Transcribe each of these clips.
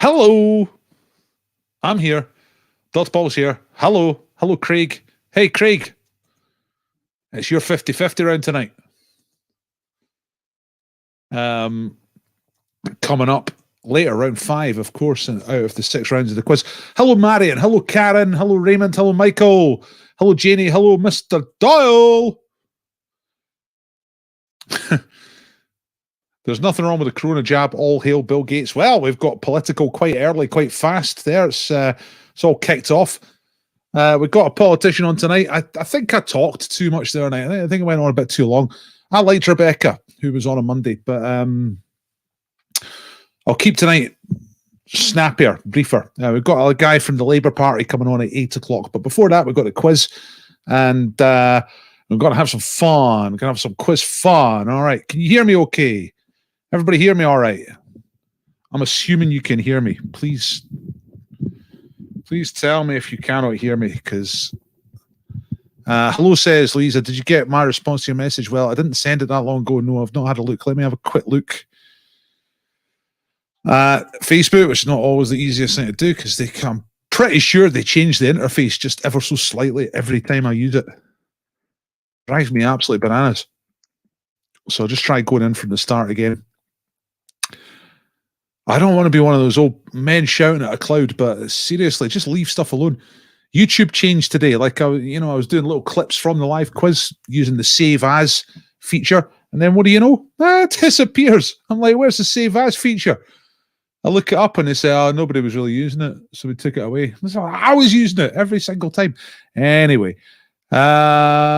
Hello. I'm here. Dotball's here. Hello. Hello, Craig. Hey, Craig. It's your 50-50 round tonight. Coming up later, round 5, of course, and out of the 6 rounds of the quiz. Hello, Marion. Hello, Karen. Hello, Raymond. Hello, Michael. Hello, Janie. Hello, Mr. Doyle. There's nothing wrong with the Corona jab. All hail Bill Gates. Well, we've got political quite early, quite fast there. It's all kicked off. We've got a politician on tonight. I think I talked too much there tonight. I think I went on a bit too long. I liked Rebecca, who was on a Monday, but I'll keep tonight snappier, briefer. We've got a guy from the Labour Party coming on at 8 o'clock. But before that, we've got a quiz, and we're going to have some fun. We're going to have some quiz fun. All right. Can you hear me okay? Everybody hear me all right? I'm assuming you can hear me. Please tell me if you cannot hear me, because hello, says Louisa. Did you get my response to your message? Well, I didn't send it that long ago. No, I've not had a look. Let me have a quick look. Facebook, which is not always the easiest thing to do, because I'm pretty sure they change the interface just ever so slightly every time I use it. Drives me absolutely bananas. So I'll just try going in from the start again. I don't want to be one of those old men shouting at a cloud, but seriously, just leave stuff alone. YouTube changed today. Like I was doing little clips from the live quiz using the save as feature, and then what do you know? It disappears. I'm like, where's the save as feature? I look it up and they say, oh, nobody was really using it, so we took it away. I was using it every single time. Anyway, right,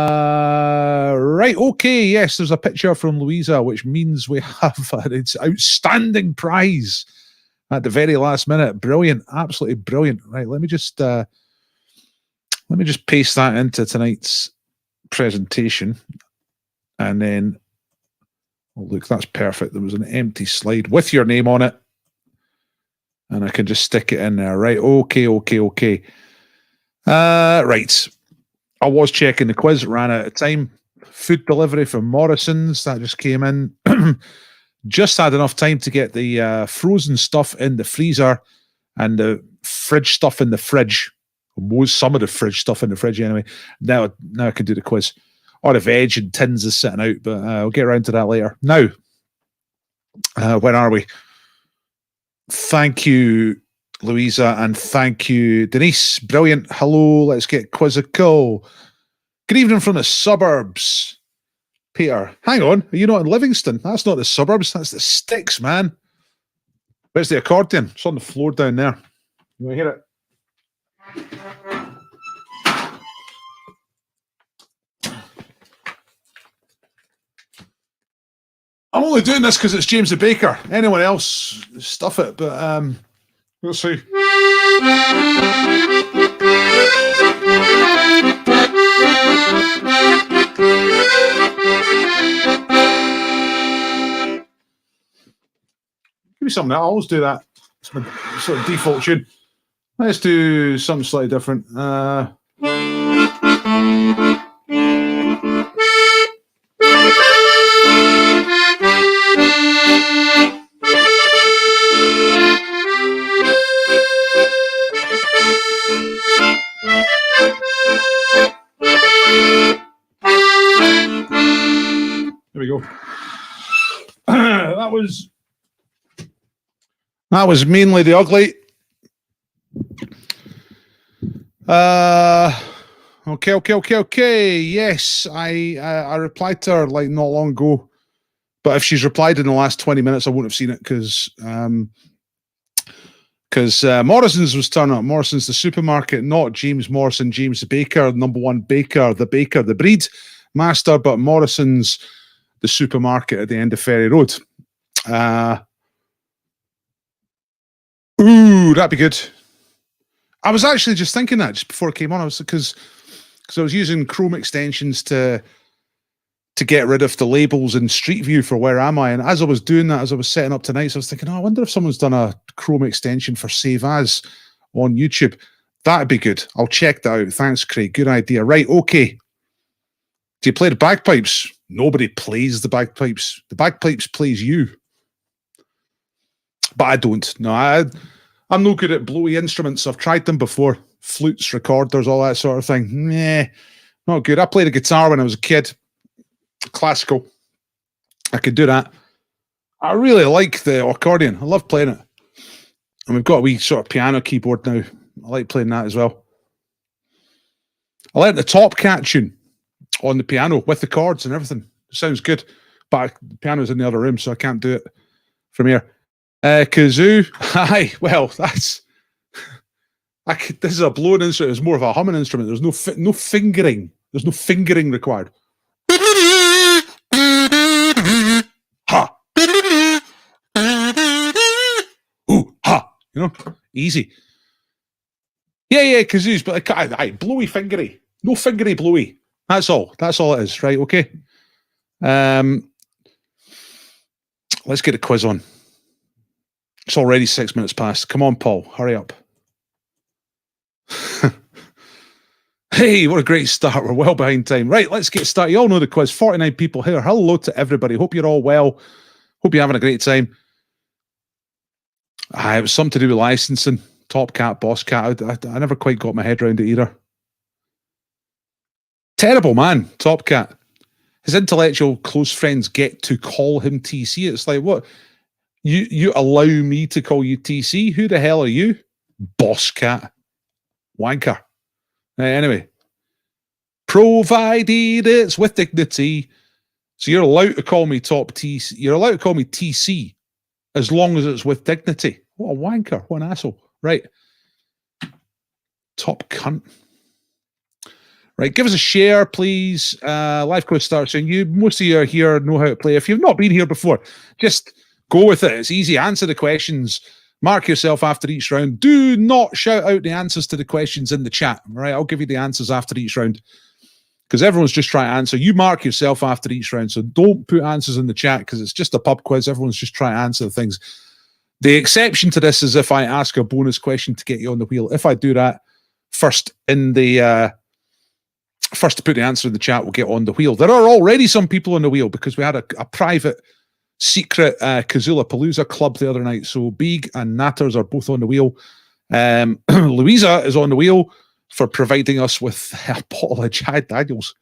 okay, yes, there's a picture from Louisa, which means we have an outstanding prize at the very last minute. Brilliant, absolutely brilliant. Right, let me just paste that into tonight's presentation, and then look, that's perfect. There was an empty slide with your name on it, and I can just stick it in there. Right, okay. Right. I was checking the quiz, ran out of time. Food delivery from Morrison's, that just came in. Just had enough time to get the frozen stuff in the freezer and the fridge stuff in the fridge. Some of the fridge stuff in the fridge anyway. Now I can do the quiz. Or the veg and tins is sitting out, but I'll get around to that later. Now, where are we? Thank you, Louisa, and thank you, Denise. Brilliant. Hello, let's get quizzical. Good evening from the suburbs. Peter, hang on. Are you not in Livingston? That's not the suburbs. That's the sticks, man. Where's the accordion? It's on the floor down there. You want to hear it? I'm only doing this because it's James the Baker. Anyone else, stuff it, but we'll see. Give me something. I always do that. It's my sort of default tune. Let's do something slightly different. There we go. That was mainly the ugly. Okay. Yes, I replied to her like not long ago, but if she's replied in the last 20 minutes, I wouldn't have seen it because Morrison's was turning up. Morrison's the supermarket, not James Morrison, James the Baker, #1 baker, the breed master, but Morrison's the supermarket at the end of Ferry Road. Ooh, that'd be good. I was actually just thinking that just before it came on. Because I was using Chrome extensions to get rid of the labels in Street View for Where Am I? And as I was doing that, as I was setting up tonight, so I was thinking, I wonder if someone's done a Chrome extension for Save As on YouTube. That'd be good. I'll check that out. Thanks, Craig. Good idea. Right, okay. Do you play the bagpipes? Nobody plays the bagpipes. The bagpipes plays you. But I don't. No, I'm no good at blowy instruments. I've tried them before. Flutes, recorders, all that sort of thing. Nah, not good. I played a guitar when I was a kid. Classical. I could do that. I really like the accordion. I love playing it. And we've got a wee sort of piano keyboard now. I like playing that as well. I like the Top Cat tune on the piano with the chords and everything. It sounds good. But the piano's in the other room, so I can't do it from here. Kazoo. Aye, well, that's... this is a blowing instrument. It's more of a humming instrument. There's no fingering. There's no fingering required. Ha! Ooh, ha! You know, easy. Yeah, kazoos, but aye, blowy fingery. No fingery blowy. That's all. That's all it is, right? Okay. Let's get a quiz on. It's already 6 minutes past. Come on, Paul. Hurry up. Hey, what a great start. We're well behind time. Right, let's get started. You all know the quiz. 49 people here. Hello to everybody. Hope you're all well. Hope you're having a great time. It was something to do with licensing. Top Cat, Boss Cat. I never quite got my head around it either. Terrible man, Top Cat. His intellectual close friends get to call him TC. It's like, what? You allow me to call you TC? Who the hell are you? Boss Cat. Wanker. Anyway. Provided it's with dignity. So you're allowed to call me Top TC. You're allowed to call me TC as long as it's with dignity. What a wanker. What an asshole. Right. Top cunt. Right, give us a share, please. Live quiz starts soon. Most of you are here, know how to play. If you've not been here before, just go with it. It's easy. Answer the questions. Mark yourself after each round. Do not shout out the answers to the questions in the chat. Right, I'll give you the answers after each round because everyone's just trying to answer. You mark yourself after each round, so don't put answers in the chat because it's just a pub quiz. Everyone's just trying to answer the things. The exception to this is if I ask a bonus question to get you on the wheel. If I do that first to put the answer in the chat, we'll get on the wheel. There are already some people on the wheel because we had a private secret Kazula Palooza club the other night. So Beeg and Natters are both on the wheel. Louisa is on the wheel for providing us with a bottle of Jack Daniels.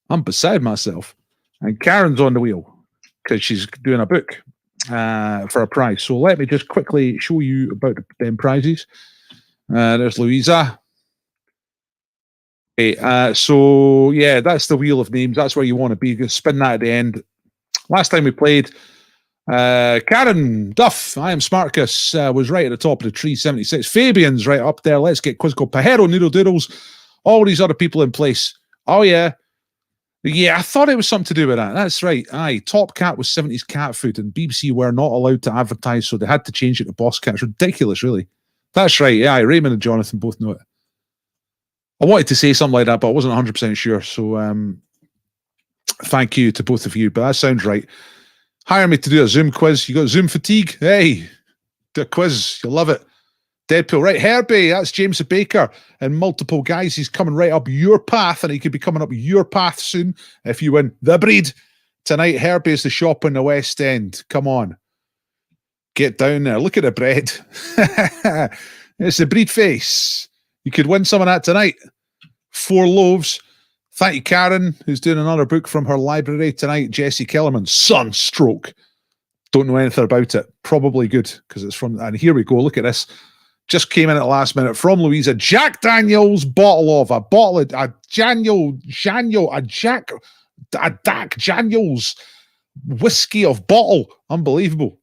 I'm beside myself. And Karen's on the wheel because she's doing a book for a prize. So let me just quickly show you about them prizes. There's Louisa. Okay, so yeah, that's the wheel of names. That's where you want to be. You can spin that at the end. Last time we played, Karen Duff, I am Smartcus, was right at the top of the tree, 76. Fabian's right up there. Let's get Quizzical. Pajero, Noodle Doodles, all these other people in place. Oh, yeah. Yeah, I thought it was something to do with that. That's right. Aye, Top Cat was 70s cat food, and BBC were not allowed to advertise, so they had to change it to Boss Cat. It's ridiculous, really. That's right. Yeah, Raymond and Jonathan both know it. I wanted to say something like that, but I wasn't 100% sure. So thank you to both of you. But that sounds right. Hire me to do a Zoom quiz. You got Zoom fatigue? Hey, do a quiz. You'll love it. Deadpool. Right, Herbie. That's James Baker and multiple guys. He's coming right up your path, and he could be coming up your path soon if you win the breed. Tonight, Herbie is the shop in the West End. Come on. Get down there. Look at the bread. It's the breed face. You could win some of that tonight. 4 loaves. Thank you, Karen, who's doing another book from her library tonight. Jesse Kellerman, Sunstroke. Don't know anything about it. Probably good because it's from. And here we go. Look at this. Just came in at the last minute from Louisa. Jack Daniels Jack Daniels whiskey of bottle. Unbelievable.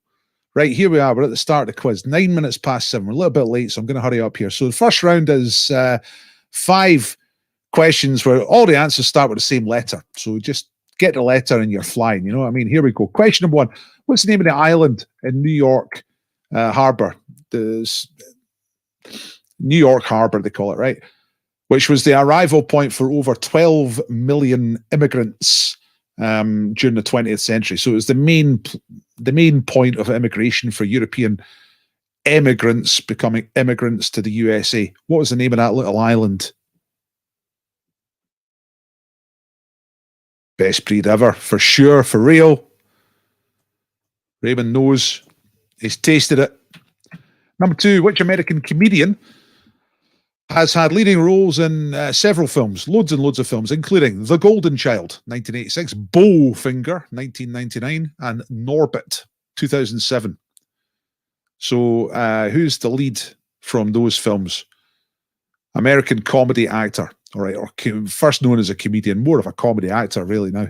Right, here we are. We're at the start of the quiz. 9 minutes past 7. We're a little bit late, so I'm going to hurry up here. So the first round is 5 questions where all the answers start with the same letter. So just get the letter and you're flying. You know what I mean? Here we go. Question number 1. What's the name of the island in New York Harbor? The New York Harbor, they call it, right? Which was the arrival point for over 12 million immigrants during the 20th century. So it was the main point of immigration for European immigrants becoming immigrants to the USA. What was the name of that little island? Best breed ever, for sure, for real. Raymond knows. He's tasted it. Number 2, which American comedian has had leading roles in several films, loads and loads of films, including The Golden Child, 1986, Bowfinger, 1999, and Norbit, 2007. So who's the lead from those films? American comedy actor, all right, or first known as a comedian, more of a comedy actor really now.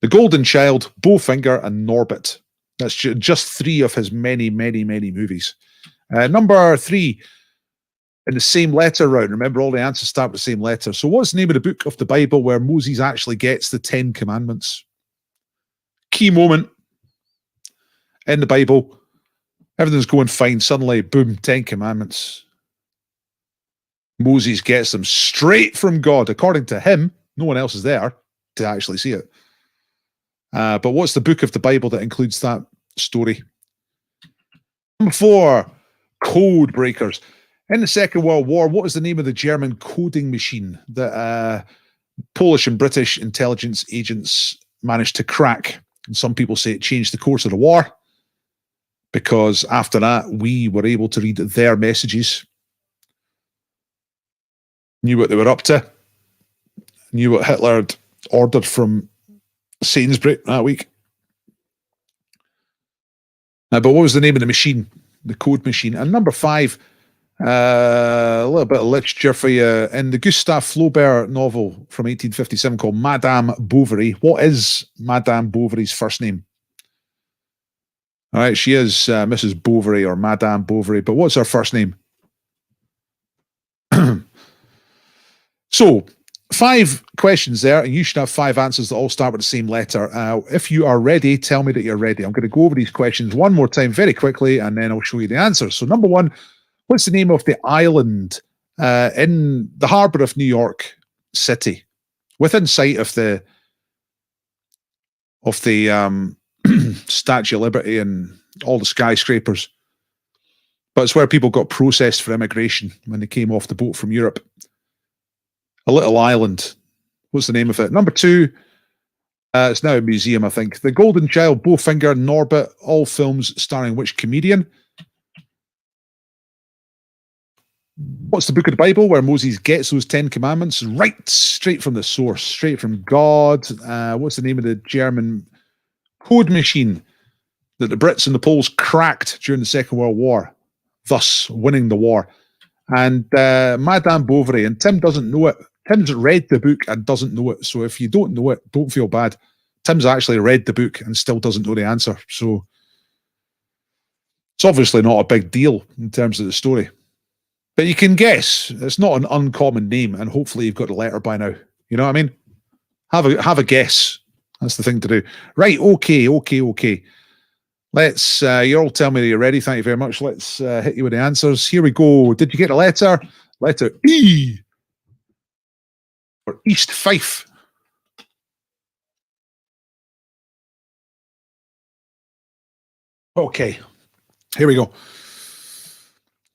The Golden Child, Bowfinger, and Norbit. That's just 3 of his many, many, many movies. Number 3, in the same letter round. Remember, all the answers start with the same letter. So what's the name of the book of the Bible where Moses actually gets the 10 commandments? Key moment in the Bible. Everything's going fine. Suddenly, boom, 10 commandments. Moses gets them straight from God. According to him, no one else is there to actually see it. But what's the book of the Bible that includes that story? Number 4, code breakers. In the Second World War, what was the name of the German coding machine that Polish and British intelligence agents managed to crack? And some people say it changed the course of the war, because after that, we were able to read their messages, knew what they were up to, knew what Hitler had ordered from Sainsbury that week. But what was the name of the machine, the code machine? And number 5, a little bit of literature for you. In the Gustave Flaubert novel from 1857 called Madame Bovary, what is Madame Bovary's first name? All right, she is Mrs. Bovary or Madame Bovary, but what's her first name? So, 5 questions there, and you should have 5 answers that all start with the same letter. If you are ready, tell me that you're ready. I'm going to go over these questions one more time very quickly, and then I'll show you the answers. So, number 1, what's the name of the island in the harbour of New York City, within sight of the Statue of Liberty and all the skyscrapers? But it's where people got processed for immigration when they came off the boat from Europe. A little island. What's the name of it? Number 2, it's now a museum, I think. The Golden Child, Bowfinger, Norbit, all films starring which comedian? What's the book of the Bible where Moses gets those 10 commandments? Right, straight from the source, straight from God. What's the name of the German code machine that the Brits and the Poles cracked during the Second World War, thus winning the war? And Madame Bovary, and Tim doesn't know it. Tim's read the book and doesn't know it. So if you don't know it, don't feel bad. Tim's actually read the book and still doesn't know the answer. So it's obviously not a big deal in terms of the story. But you can guess. It's not an uncommon name, and hopefully you've got a letter by now. You know what I mean? Have a guess. That's the thing to do. Right, okay. Let's, you're all telling me that you're ready. Thank you very much. Let's hit you with the answers. Here we go. Did you get a letter? Letter E. Or East Fife. Okay. Here we go.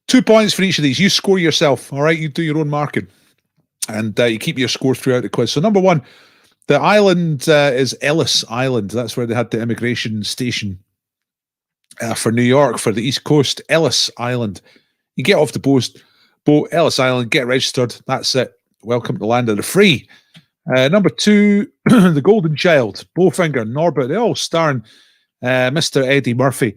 2 points for each of these. You score yourself, all right? You do your own marking. And you keep your score throughout the quiz. So number 1, the island is Ellis Island. That's where they had the immigration station for New York, for the East Coast. Ellis Island. You get off the boat, Ellis Island, get registered. That's it. Welcome to the land of the free. Number 2, The Golden Child, Bowfinger, Norbit, they all starring Mr. Eddie Murphy.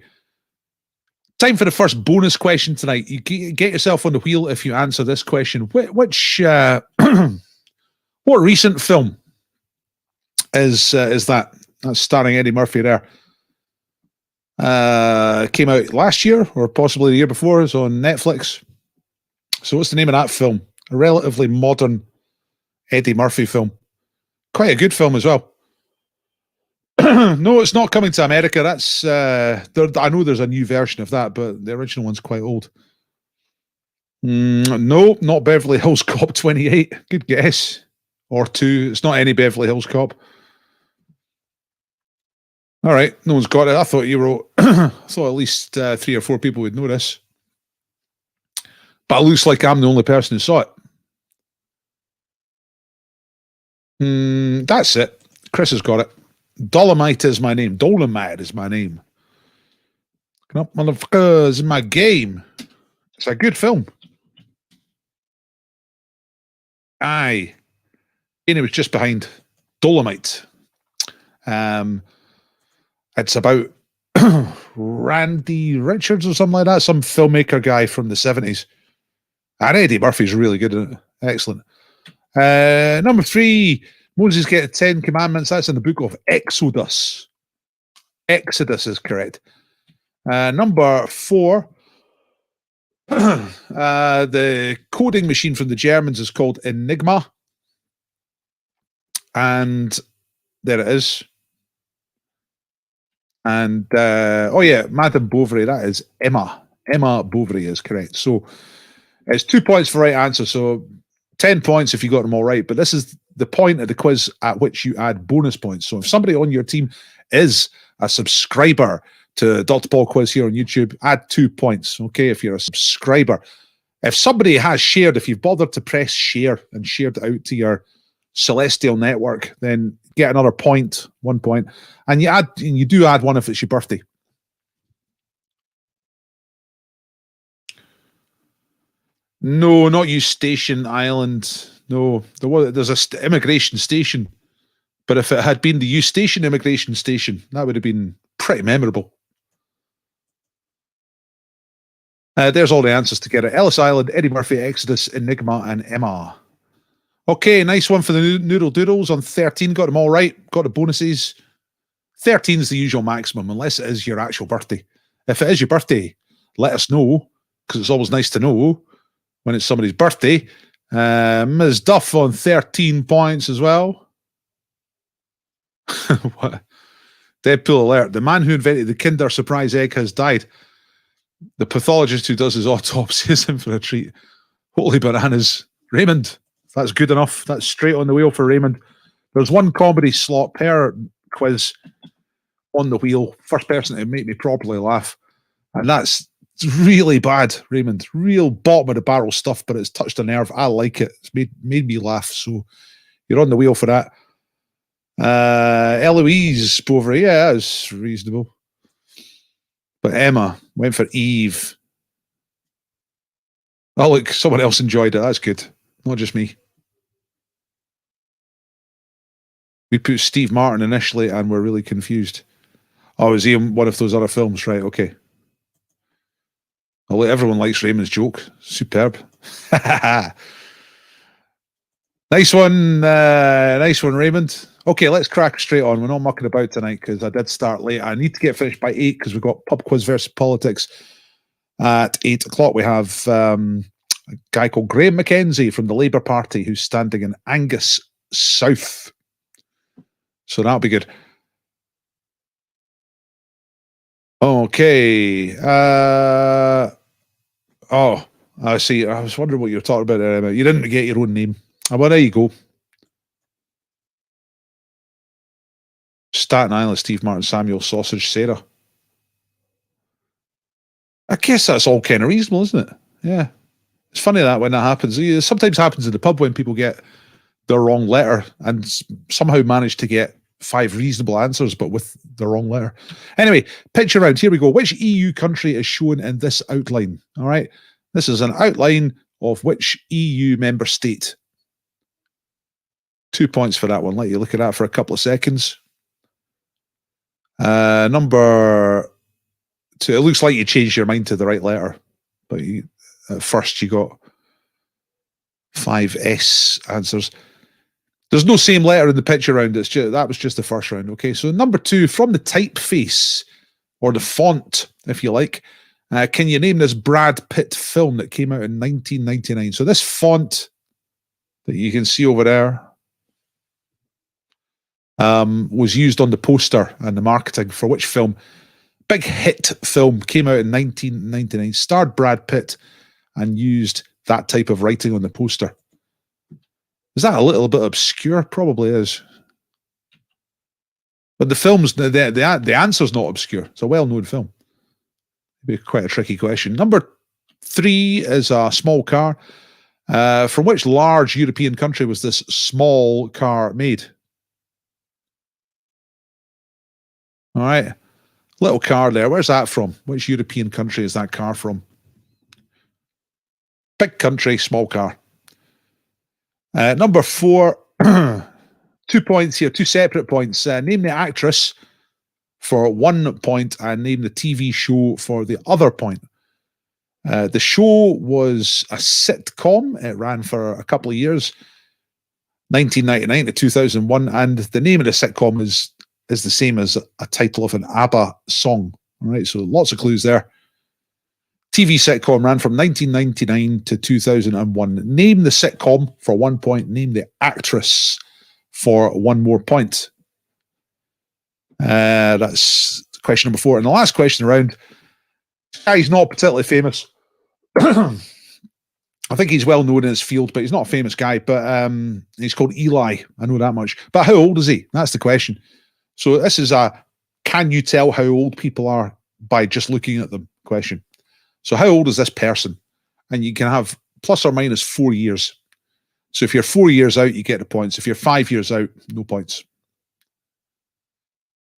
Time for the first bonus question tonight. You get yourself on the wheel if you answer this question. Which what recent film is that? That's starring Eddie Murphy there. Came out last year or possibly the year before. It's on Netflix. So what's the name of that film? A relatively modern Eddie Murphy film. Quite a good film as well. No, it's not coming to America. That's I know there's a new version of that, but the original one's quite old. No, not Beverly Hills Cop 28. Good guess. Or 2. It's not any Beverly Hills Cop. All right, no one's got it. I thought you wrote. I thought at least 3 or 4 people would know this. But it looks like I'm the only person who saw it. That's it. Chris has got it. Dolomite is my name. Dolomite is my name. Come up, motherfuckers, in my game. It's a good film. Aye. And it was just behind Dolomite. It's about Randy Richards or something like that, some filmmaker guy from the 70s. And Eddie Murphy's really good in it. Excellent. Number 3, Moses get the 10 Commandments. That's in the book of Exodus. Exodus is correct. Number 4, the coding machine from the Germans is called Enigma. And there it is. And, oh yeah, Madame Bovary, that is Emma. Emma Bovary is correct. So it's 2 points for right answer. So 10 points if you got them all right. But this is the point of the quiz at which you add bonus points. So if somebody on your team is a subscriber to Dr. Paul Quiz here on YouTube, add 2 points, okay, if you're a subscriber. If somebody has shared, if you've bothered to press share and shared it out to your celestial network, then get another point, 1 point. And you do add one if it's your birthday. No, not Eustachian Island. No, there's a immigration station. But if it had been the Eustachian immigration station, that would have been pretty memorable. There's all the answers to get it. Ellis Island, Eddie Murphy, Exodus, Enigma, and Emma. Okay, nice one for the Noodle Doodles on 13. Got them all right. Got the bonuses. 13 is the usual maximum, unless it is your actual birthday. If it is your birthday, let us know, because it's always nice to know when it's somebody's birthday. Ms. Duff on 13 points as well. What? Deadpool alert. The man who invented the Kinder Surprise egg has died. The pathologist who does his autopsy is in for a treat. Holy bananas. Raymond, that's good enough. That's straight on the wheel for Raymond. There's one comedy slot per quiz on the wheel. First person to make me properly laugh. And that's really bad, Raymond. Real bottom of the barrel stuff, but it's touched a nerve. I like it. It's made me laugh. So you're on the wheel for that. Eloise Bovary, yeah, that's reasonable. But Emma went for Eve. Oh, look, someone else enjoyed it. That's good. Not just me. We put Steve Martin initially and we're really confused. Oh, is he in one of those other films? Right, okay. Oh, everyone likes Raymond's joke. Superb. Nice one, Raymond. Okay, let's crack straight on. We're not mucking about tonight because I did start late. I need to get finished by 8 because we've got pub quiz versus politics at 8 o'clock. We have a guy called Graham McKenzie from the Labour Party who's standing in Angus South. So that'll be good. Okay. Oh, I see. I was wondering what you were talking about there, Emma. You didn't get your own name. Well, there you go. Staten Island, Steve Martin, Samuel, Sausage, Sarah. I guess that's all kind of reasonable, isn't it? Yeah. It's funny that when that happens. It sometimes happens in the pub when people get the wrong letter and somehow manage to get 5 reasonable answers, but with the wrong letter. Anyway, picture round. Here we go. Which EU country is shown in this outline? All right. This is an outline of which EU member state. 2 points for that one. Let you look at that for a couple of seconds. Number 2. It looks like you changed your mind to the right letter, but at first you got 5 S answers. There's no same letter in the picture round. It's just, that was just the first round. Okay, so number 2, from the typeface or the font, if you like, can you name this Brad Pitt film that came out in 1999? So this font that you can see over there was used on the poster and the marketing for which film? Big hit film, came out in 1999, starred Brad Pitt and used that type of writing on the poster. Is that a little bit obscure? Probably is. But the film's, the answer's not obscure. It's a well-known film. It'd be quite a tricky question. Number 3 is a small car. From which large European country was this small car made? All right. Little car there. Where's that from? Which European country is that car from? Big country, small car. Number 4, 2 points here, 2 separate points. Name the actress for 1 point and name the TV show for the other point. The show was a sitcom. It ran for a couple of years, 1999 to 2001, and the name of the sitcom is the same as a title of an ABBA song. All right, so lots of clues there. TV sitcom ran from 1999 to 2001. Name the sitcom for 1 point. Name the actress for 1 more point. That's question number 4. And the last question around, this guy's not particularly famous. I think he's well known in his field, but he's not a famous guy. But he's called Eli. I know that much. But how old is he? That's the question. So this is a can you tell how old people are by just looking at them question. So how old is this person? And you can have plus or minus 4 years. So if you're 4 years out, you get the points. If you're 5 years out, no points.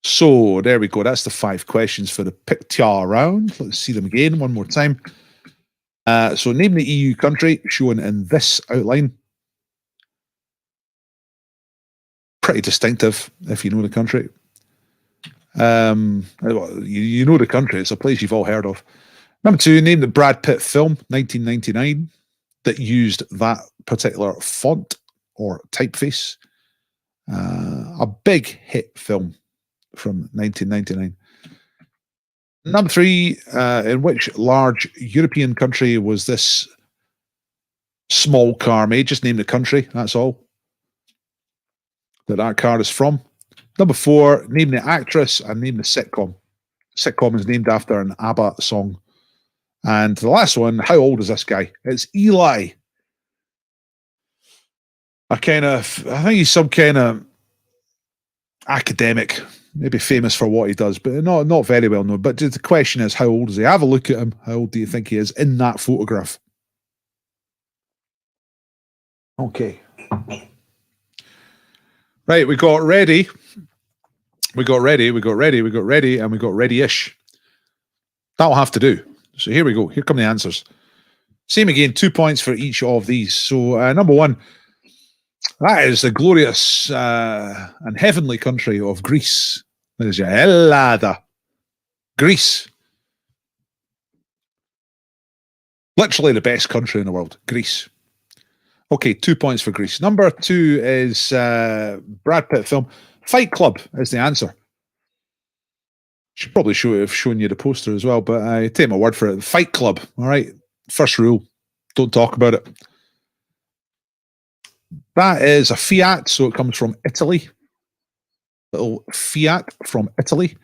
So there we go. That's the 5 questions for the picture round. Let's see them again one more time. So name the EU country shown in this outline. Pretty distinctive if you know the country. You know the country. It's a place you've all heard of. Number 2, name the Brad Pitt film, 1999, that used that particular font or typeface. A big hit film from 1999. Number 3, in which large European country was this small car made? Just name the country, that's all, that car is from. Number 4, name the actress and name the sitcom. Sitcom is named after an ABBA song. And the last one, how old is this guy? It's Eli. I think he's some kind of academic, maybe famous for what he does, but not very well known. But the question is, how old is he? Have a look at him. How old do you think he is in that photograph? Okay. Right, we got ready. We got ready, and we got ready-ish. That'll have to do. So here we go. Here come the answers. Same again, 2 points for each of these. So number 1, that is the glorious and heavenly country of Greece. There's your Hellada. Greece. Literally the best country in the world. Greece. Okay, 2 points for Greece. Number 2 is Brad Pitt film. Fight Club is the answer. Should probably have shown you the poster as well, but I take my word for it. Fight Club, all right? First rule, don't talk about it. That is a Fiat, so it comes from Italy. Little Fiat from Italy.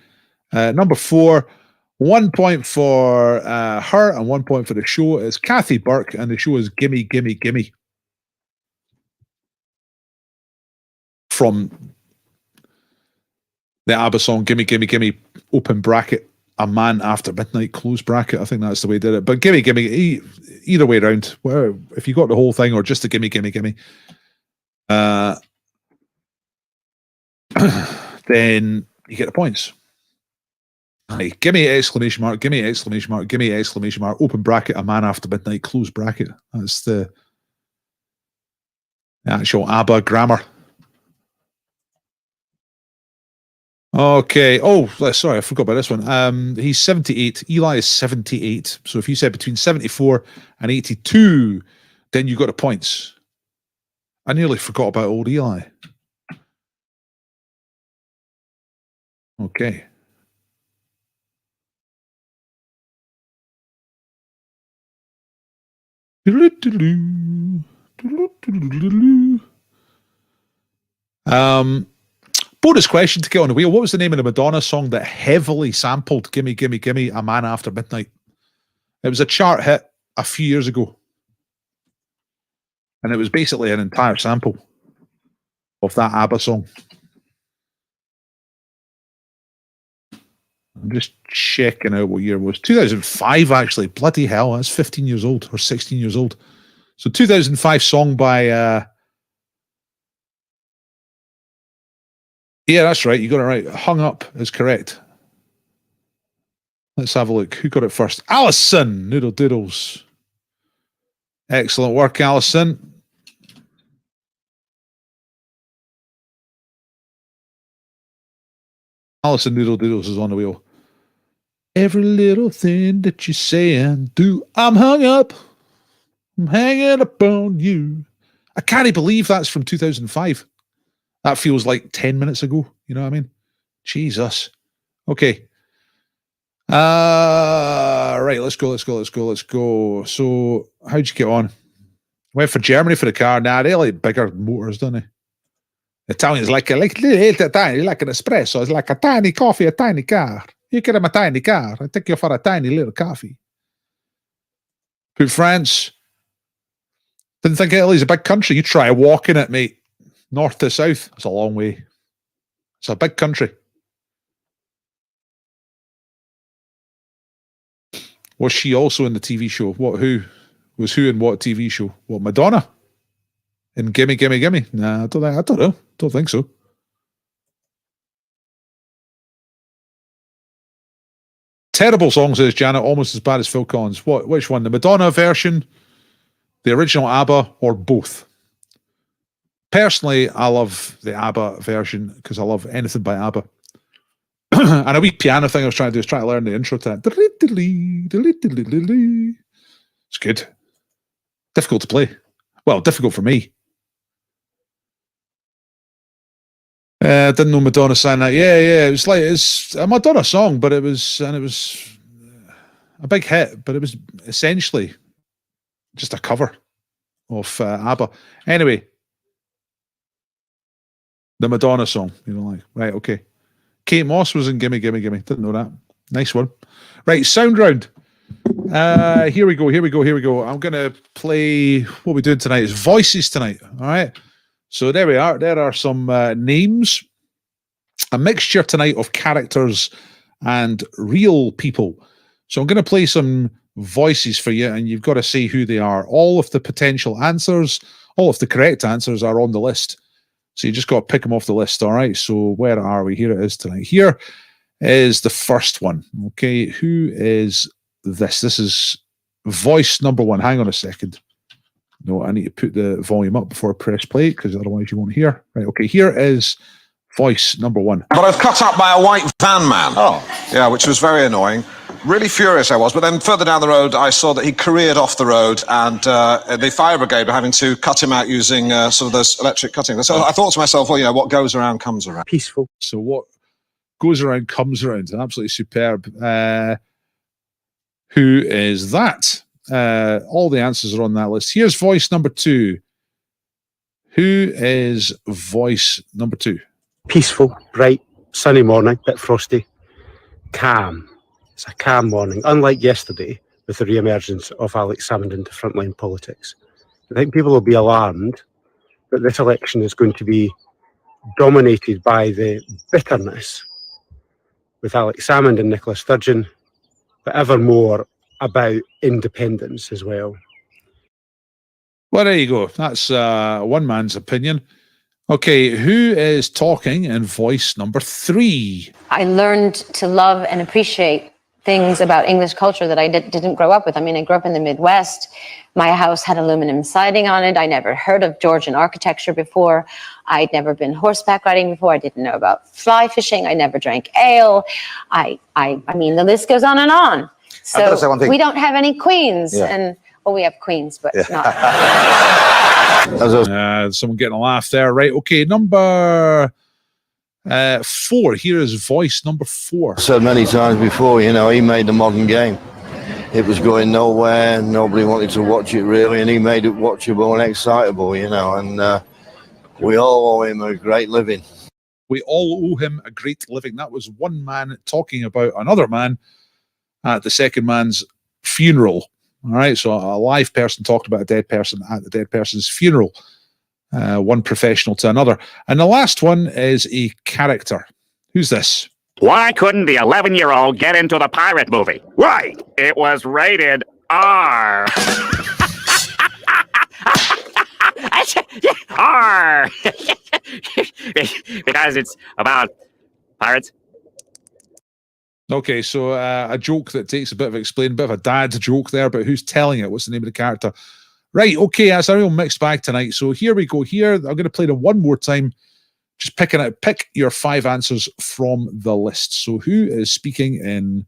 Number 4, 1 point for her and 1 point for the show is Kathy Burke, and the show is Gimme, Gimme, Gimme. From the ABBA song, Gimme, Gimme, Gimme, open bracket, A Man After Midnight, close bracket. I think that's the way they did it. But Gimme, Gimme, either way around. Well, if you got the whole thing or just the Gimme, Gimme, Gimme, then you get the points. Hey, gimme exclamation mark, gimme exclamation mark, gimme exclamation mark, open bracket, A Man After Midnight, close bracket. That's the actual ABBA grammar. Okay. Oh, sorry, I forgot about this one. He's 78. Eli is 78. So if you said between 74 and 82, then you got the points. I nearly forgot about old Eli. Okay. Bonus question to get on the wheel. What was the name of the Madonna song that heavily sampled Gimme, Gimme, Gimme, A Man After Midnight? It was a chart hit a few years ago. And it was basically an entire sample of that ABBA song. I'm just checking out what year it was. 2005, actually. Bloody hell, that's 15 years old or 16 years old. So 2005 song by... yeah, that's right. You got it right. Hung Up is correct. Let's have a look. Who got it first? Alison! Noodle Doodles. Excellent work, Alison. Alison Noodle Doodles is on the wheel. Every little thing that you say and do, I'm hung up. I'm hanging up on you. I can't believe that's from 2005. That feels like 10 minutes ago. You know what I mean? Jesus. Okay. Right, let's go. So, how'd you get on? Went for Germany for the car. Nah, they like bigger motors, don't they? Italians like tiny, like an espresso. It's like a tiny coffee, a tiny car. You can have a tiny car. I take you for a tiny little coffee. Put France. Didn't think Italy's a big country. You try walking it, mate. North to south. It's a long way. It's a big country. Was she also in the TV show? Who was who in what TV show? What, Madonna? In Gimme, Gimme, Gimme? Nah, I don't know. Don't think so. Terrible song, says Janet. Almost as bad as Phil Collins. Which one? The Madonna version, the original ABBA, or both? Personally, I love the ABBA version because I love anything by ABBA. And a wee piano thing I was trying to do is try to learn the intro to that. It's good. Difficult to play. Well, difficult for me. Didn't know Madonna sang that. Yeah. It's a Madonna song, but it was a big hit, but it was essentially just a cover of ABBA. Anyway, the Madonna song, like, right, okay. Kate Moss was in Gimme, Gimme, Gimme. Didn't know that. Nice one. Right, sound round. Here we go. I'm going to play, what we're doing tonight is voices tonight, all right? So there we are. There are some names. A mixture tonight of characters and real people. So I'm going to play some voices for you, and you've got to say who they are. All of the potential answers, all of the correct answers are on the list. So you just got to pick them off the list, all right? So where are we? Here it is tonight. Here is the first one, okay? Who is this? This is voice number one. Hang on a second. No, I need to put the volume up before I press play because otherwise you won't hear. Right, okay, here is voice number one. But I was cut up by a white van man. Oh. Yeah, which was very annoying. Really furious I was, but then further down the road I saw that he careered off the road and the fire brigade were having to cut him out using sort of those electric cutting. So I thought to myself, well, what goes around comes around. Peaceful. So what goes around comes around. Absolutely superb. Who is that? All the answers are on that list. Here's voice number two. Who is voice number two? Peaceful, bright, sunny morning, bit frosty, calm. It's a calm morning, unlike yesterday with the re-emergence of Alex Salmond into frontline politics. I think people will be alarmed that this election is going to be dominated by the bitterness with Alex Salmond and Nicola Sturgeon, but ever more about independence as well. Well, there you go. That's one man's opinion. Okay, who is talking in voice number three? I learned to love and appreciate things about English culture that I didn't grow up with. I mean, I grew up in the Midwest. My house had aluminum siding on it. I never heard of Georgian architecture before. I'd never been horseback riding before. I didn't know about fly fishing. I never drank ale. I mean, the list goes on and on. So we don't have any queens, and we have queens, but not. Someone getting a laugh there, right? Okay, number 4. Here is voice number 4. I said many times before, he made the modern game. It was going nowhere. Nobody wanted to watch it really, and he made it watchable and excitable, and we all owe him a great living. We all owe him a great living. That was one man talking about another man at the second man's funeral. All right, so a live person talked about a dead person at the dead person's funeral. One professional to another. And the last one is a character. Who's this? Why couldn't the 11-year-old get into the pirate movie? Right, it was rated R. R. Because it's about pirates. Okay, so a joke that takes a bit of explaining, a bit of a dad joke there, but who's telling it? What's the name of the character? Right, okay, that's a real mixed bag tonight. So here we go. Here, I'm going to play them one more time. Just pick your 5 answers from the list. So who is speaking in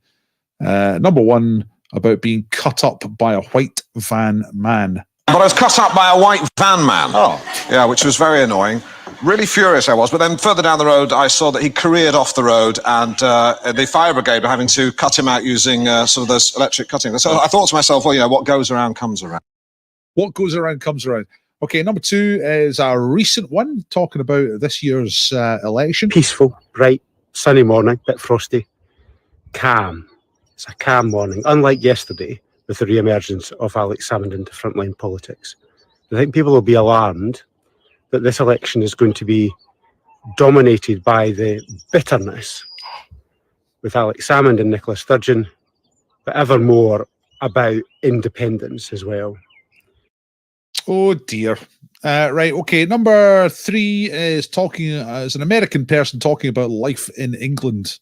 number 1 about being cut up by a white van man? But I was cut up by a white van man. Oh. Yeah, which was very annoying. Really furious I was. But then further down the road, I saw that he careered off the road and the fire brigade were having to cut him out using sort of those electric cutting. So I thought to myself, well, what goes around comes around. What goes around comes around. Okay, number 2 is a recent one, talking about this year's election. Peaceful, bright, sunny morning, bit frosty, calm. It's a calm morning, unlike yesterday with the re-emergence of Alex Salmond into frontline politics. I think people will be alarmed that this election is going to be dominated by the bitterness with Alex Salmond and Nicola Sturgeon, but ever more about independence as well. Oh dear. Right, okay. Number 3 is talking as an American person talking about life in England.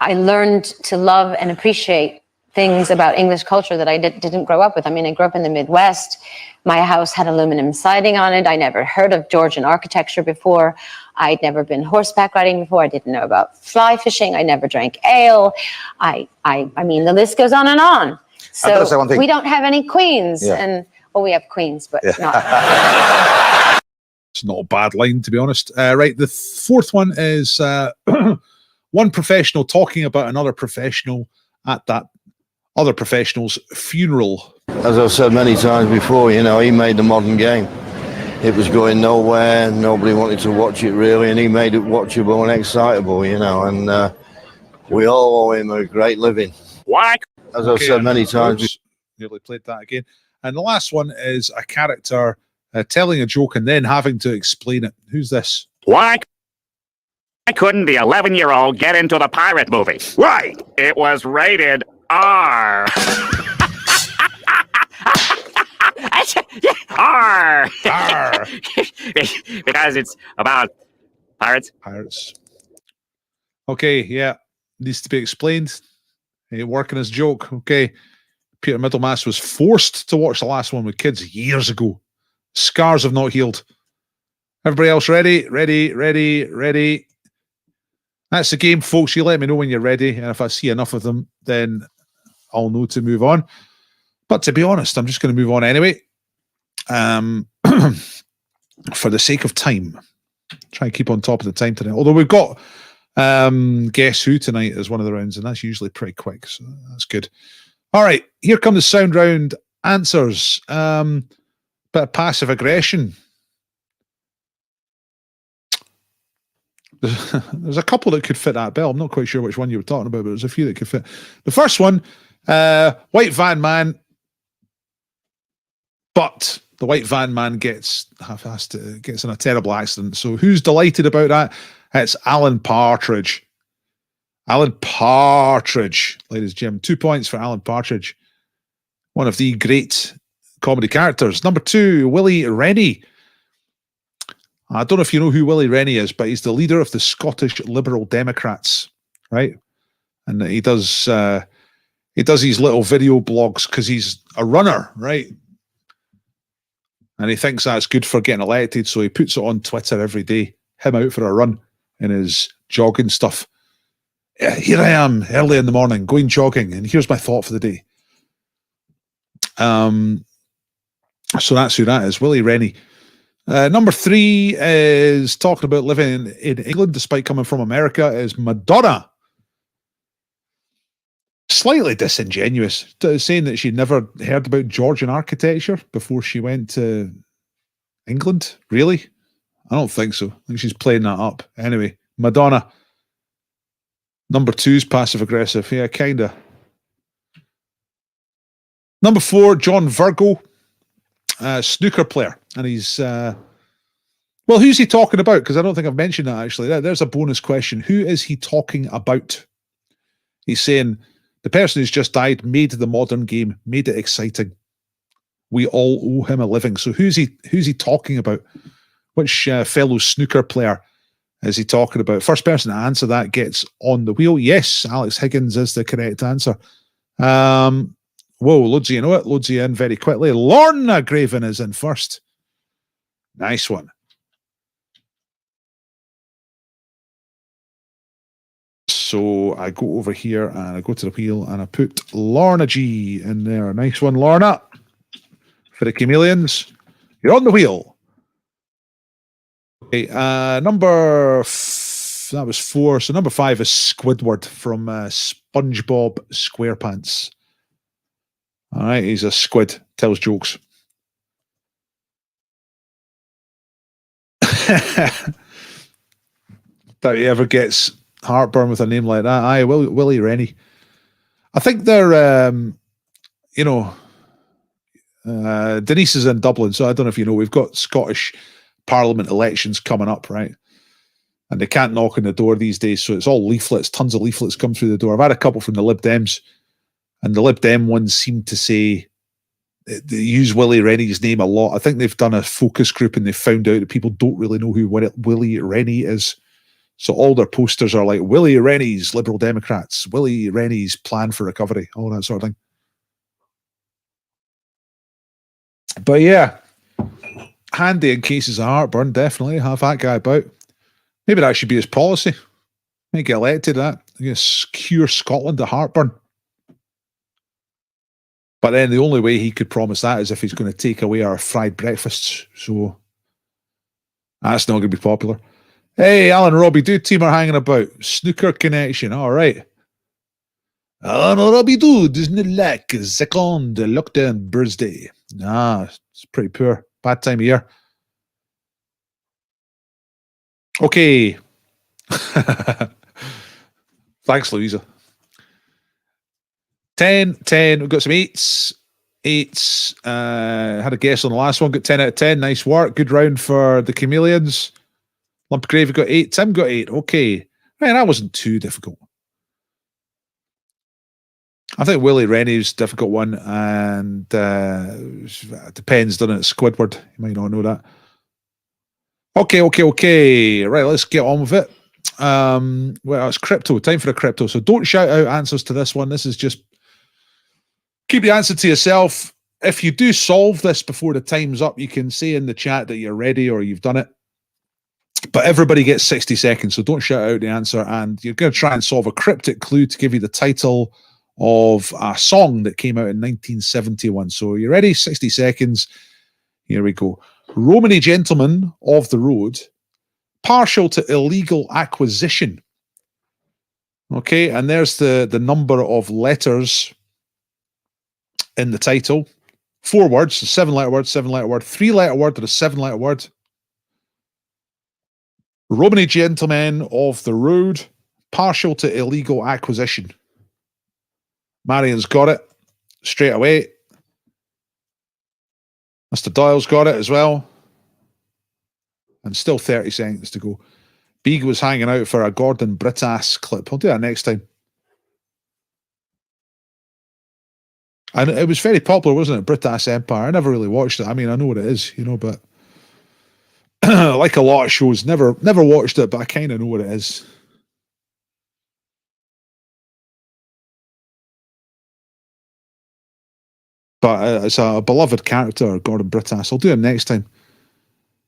I learned to love and appreciate things about English culture that I didn't grow up with. I mean, I grew up in the Midwest. My house had aluminum siding on it. I never heard of Georgian architecture before. I'd never been horseback riding before. I didn't know about fly fishing. I never drank ale. I mean, the list goes on and on. So we don't have any queens. Yeah. And well, we have queens, but not. It's not a bad line, to be honest. Right, the 4th one is one professional talking about another professional at that other professional's funeral. As I've said many times before, he made the modern game. It was going nowhere, nobody wanted to watch it really, and he made it watchable and excitable, and we all owe him a great living. What? As I've said many times. Nearly played that again. And the last one is a character telling a joke and then having to explain it. Who's this? Why couldn't the 11-year-old get into the pirate movie? Right. It was rated R. R. Arr. Because it's about pirates. Pirates. Okay, yeah. Needs to be explained. Working his joke. Okay. Peter Middlemass was forced to watch the last one with kids years ago. Scars have not healed. Everybody else ready? Ready. That's the game, folks. You let me know when you're ready. And if I see enough of them, then I'll know to move on. But to be honest, I'm just going to move on anyway. For the sake of time. Try and keep on top of the time tonight. Although we've got Guess Who tonight as one of the rounds, and that's usually pretty quick. So that's good. All right, here come the sound round answers. Bit of passive aggression. There's a couple that could fit that bill. I'm not quite sure which one you were talking about, but there's a few that could fit. The first one, white van man, but the white van man gets in a terrible accident. So who's delighted about that? It's Alan Partridge. Alan Partridge, ladies and gentlemen. 2 points for Alan Partridge. One of the great comedy characters. Number 2, Willie Rennie. I don't know if you know who Willie Rennie is, but he's the leader of the Scottish Liberal Democrats, right? And he does these little video blogs because he's a runner, right? And he thinks that's good for getting elected, so he puts it on Twitter every day, him out for a run in his jogging stuff. Here I am, early in the morning, going jogging, and here's my thought for the day. So that's who that is, Willie Rennie. Number 3 is talking about living in England despite coming from America is Madonna. Slightly disingenuous, saying that she'd never heard about Georgian architecture before she went to England. Really? I don't think so. I think she's playing that up. Anyway, Madonna. Number 2's passive aggressive. Yeah, kinda. Number 4, John Virgo, snooker player. And he's, well, who's he talking about? Because I don't think I've mentioned that actually. There's a bonus question. Who is he talking about? He's saying, the person who's just died made the modern game, made it exciting. We all owe him a living. So who's he talking about? Which fellow snooker player Is he talking about? First person to answer that gets on the wheel. Yes, Alex Higgins is the correct answer. Whoa, loads of you know it. Loads of you in very quickly. Lorna Graven is in first. Nice one. So I go over here and I go to the wheel and I put Lorna G in there. Nice one, Lorna. For the Chameleons. You're on the wheel. Okay, that was 4. So number 5 is Squidward from SpongeBob SquarePants. All right, he's a squid, tells jokes. That he ever gets heartburn with a name like that. Aye, Willie Rennie. I think they're, Denise is in Dublin, so I don't know if you know, we've got Scottish Parliament elections coming up, right? And they can't knock on the door these days, so it's all leaflets, tons of leaflets come through the door. I've had a couple from the Lib Dems, and the Lib Dem ones seem to say, they use Willie Rennie's name a lot. I think they've done a focus group and they've found out that people don't really know who Willie Rennie is. So all their posters are like Willie Rennie's Liberal Democrats, Willie Rennie's Plan for Recovery, all that sort of thing. But yeah, handy in cases of heartburn, definitely have that guy about. Maybe that should be his policy. Might get elected that. Cure Scotland of heartburn. But then the only way he could promise that is if he's going to take away our fried breakfasts. So that's not going to be popular. Hey, Alan Robbie, do team are hanging about. Snooker connection. All right. Alan Robbie, do doesn't it like second lockdown birthday? Nah, it's pretty poor. Bad time of year. Okay. Thanks, Louisa. 10. We've got some 8s. Had a guess on the last one. Got 10 out of 10. Nice work. Good round for the Chameleons. Lumpgrave got 8. Tim got 8. Okay. Man, that wasn't too difficult. I think Willie Rennie's a difficult one, and depends, doesn't it? Squidward. You might not know that. Okay. Right, let's get on with it. Well, it's crypto. Time for a crypto. So don't shout out answers to this one. This is just keep the answer to yourself. If you do solve this before the time's up, you can say in the chat that you're ready or you've done it. But everybody gets 60 seconds, so don't shout out the answer. And you're going to try and solve a cryptic clue to give you the title of a song that came out in 1971. So you ready? 60 seconds. Here we go. Romany gentleman of the road, partial to illegal acquisition. Okay, and there's the number of letters in the title. 4 words, a 7-letter word, 7-letter word, 3-letter word, or a 7-letter word. Romany gentleman of the road, partial to illegal acquisition. Marion's got it straight away. Mr. Doyle's got it as well. And still 30 seconds to go. Beag was hanging out for a Gordon Brittass clip. I'll do that next time. And it was very popular, wasn't it? Brittass Empire. I never really watched it. I mean, I know what it is, but like a lot of shows, never watched it, but I kind of know what it is. But it's a beloved character, Gordon Brittass. I'll do him next time.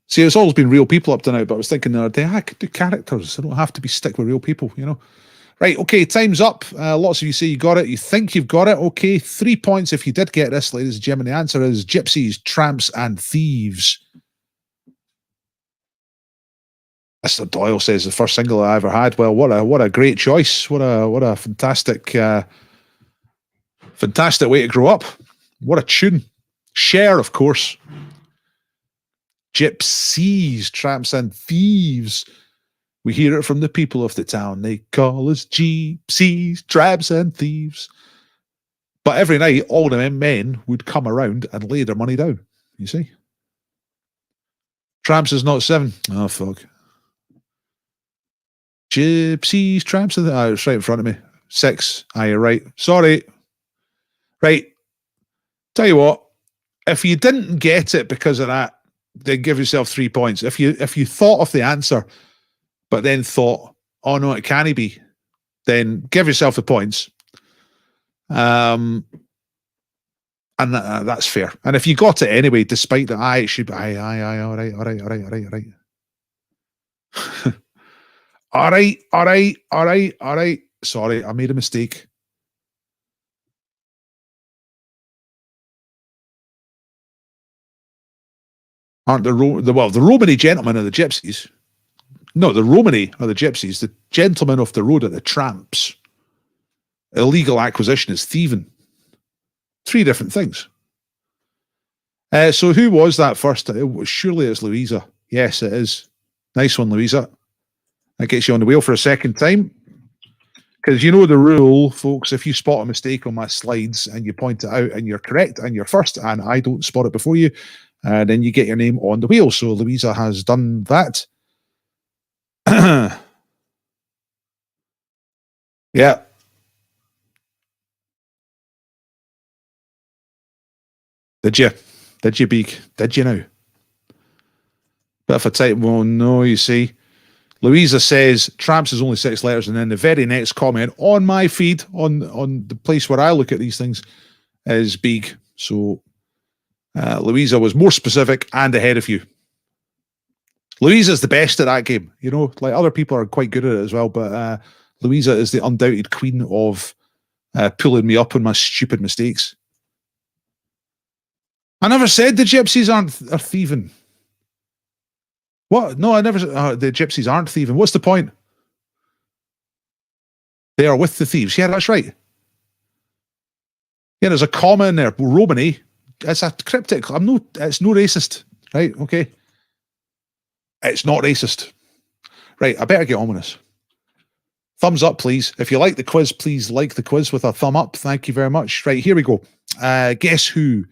See, it's always been real people up to now, but I was thinking the other day, I could do characters. I don't have to be stick with real people, Right, okay, time's up. Lots of you say you got it. You think you've got it. Okay, 3 points if you did get this, ladies and gentlemen. The answer is Gypsies, Tramps, and Thieves. Mr. Doyle says the first single I ever had. Well, what a great choice. What a fantastic way to grow up. What a tune. Cher, of course. Gypsies, Tramps, and Thieves. We hear it from the people of the town. They call us gypsies, tramps, and thieves. But every night, all the men would come around and lay their money down. You see? Tramps is not 7. Oh, fuck. Gypsies, tramps, and it's right in front of me. 6. You're right. Sorry. Right. Tell you what. If you didn't get it because of that, then give yourself 3 points. If you thought of the answer but then thought, oh no, it can't be, then give yourself the points. And that's fair. And if you got it anyway, despite that, it should be, all right. All right. Sorry, I made a mistake. Aren't the Romany gentlemen are the gypsies? No, the Romany are the gypsies. The gentlemen of the road are the tramps. Illegal acquisition is thieving. 3 different things. So who was that first? Surely it's Louisa. Yes, it is. Nice one, Louisa. That gets you on the wheel for a second time. Because you know the rule, folks, if you spot a mistake on my slides and you point it out and you're correct and you're first and I don't spot it before you, then you get your name on the wheel. So Louisa has done that. Yeah. Did you? Did you, Beak? Did you now? But if I type, well, no, you see. Louisa says, tramps is only 6 letters, and then the very next comment on my feed, on the place where I look at these things, is big. So Louisa was more specific and ahead of you. Louisa's the best at that game. You know, like other people are quite good at it as well, but Louisa is the undoubted queen of pulling me up on my stupid mistakes. I never said the gypsies are thieving. What? No, I never said the gypsies aren't thieving. What's the point? They are with the thieves. Yeah, that's right. Yeah, there's a comma in there. Romany. It's a cryptic. It's no racist. Right, okay. It's not racist. Right, I better get on with this. Thumbs up, please. If you like the quiz, please like the quiz with a thumb up. Thank you very much. Right, here we go. Guess who?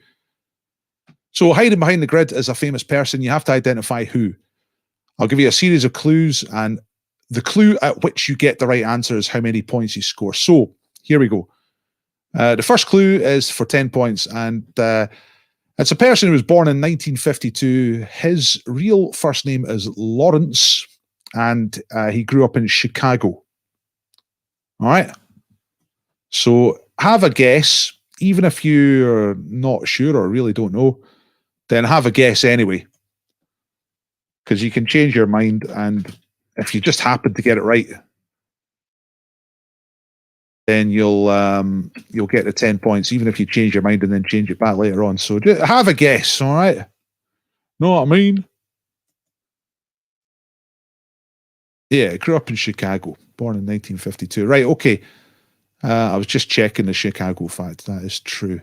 So hiding behind the grid is a famous person. You have to identify who. I'll give you a series of clues, and the clue at which you get the right answer is how many points you score. So here we go. The first clue is for 10 points, and it's a person who was born in 1952. His real first name is Lawrence, and he grew up in Chicago. All right. So have a guess, even if you're not sure or really don't know, then have a guess anyway. Because you can change your mind, and if you just happen to get it right, then you'll get the 10 points, even if you change your mind and then change it back later on. So just have a guess, all right? Know what I mean? Yeah, grew up in Chicago, born in 1952. Right, okay. I was just checking the Chicago fact. That is true.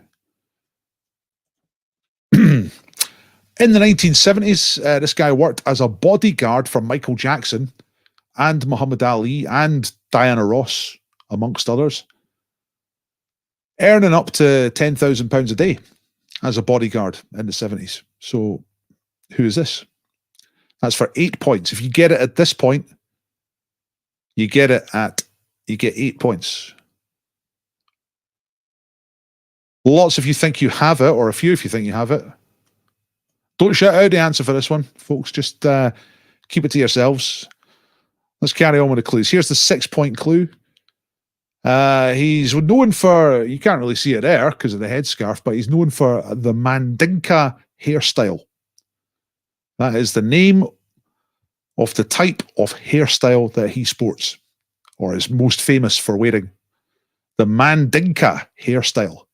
In the 1970s, this guy worked as a bodyguard for Michael Jackson and Muhammad Ali and Diana Ross, amongst others, earning up to £10,000 a day as a bodyguard in the 70s. So who is this? That's for 8 points. If you get it at this point, you get 8 points. Lots of you think you have it, or a few if you think you have it. Don't shout out the answer for this one, folks. Just keep it to yourselves. Let's carry on with the clues. Here's the 6-point clue. He's known for, you can't really see it there because of the headscarf, but he's known for the Mandinka hairstyle. That is the name of the type of hairstyle that he sports, or is most famous for wearing. The Mandinka hairstyle.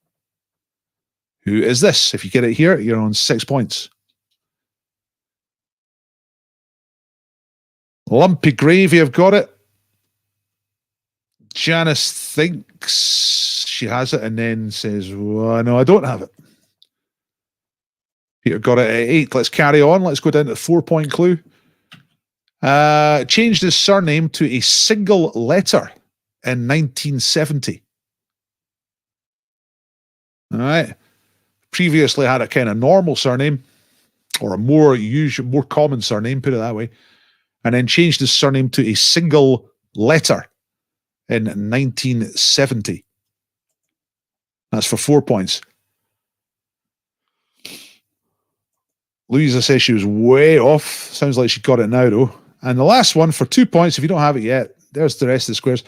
Who is this? If you get it here, you're on 6 points. Lumpy Gravy, I've got it. Janice thinks she has it and then says, well, no, I don't have it. Peter got it at 8. Let's carry on. Let's go down to the 4-point clue. Changed his surname to a single letter in 1970. All right. Previously had a kind of normal surname, or a more common surname, put it that way, and then changed his surname to a single letter in 1970. That's for 4 points. Louisa says she was way off. Sounds like she got it now, though. And the last one for 2 points, if you don't have it yet, there's the rest of the squares.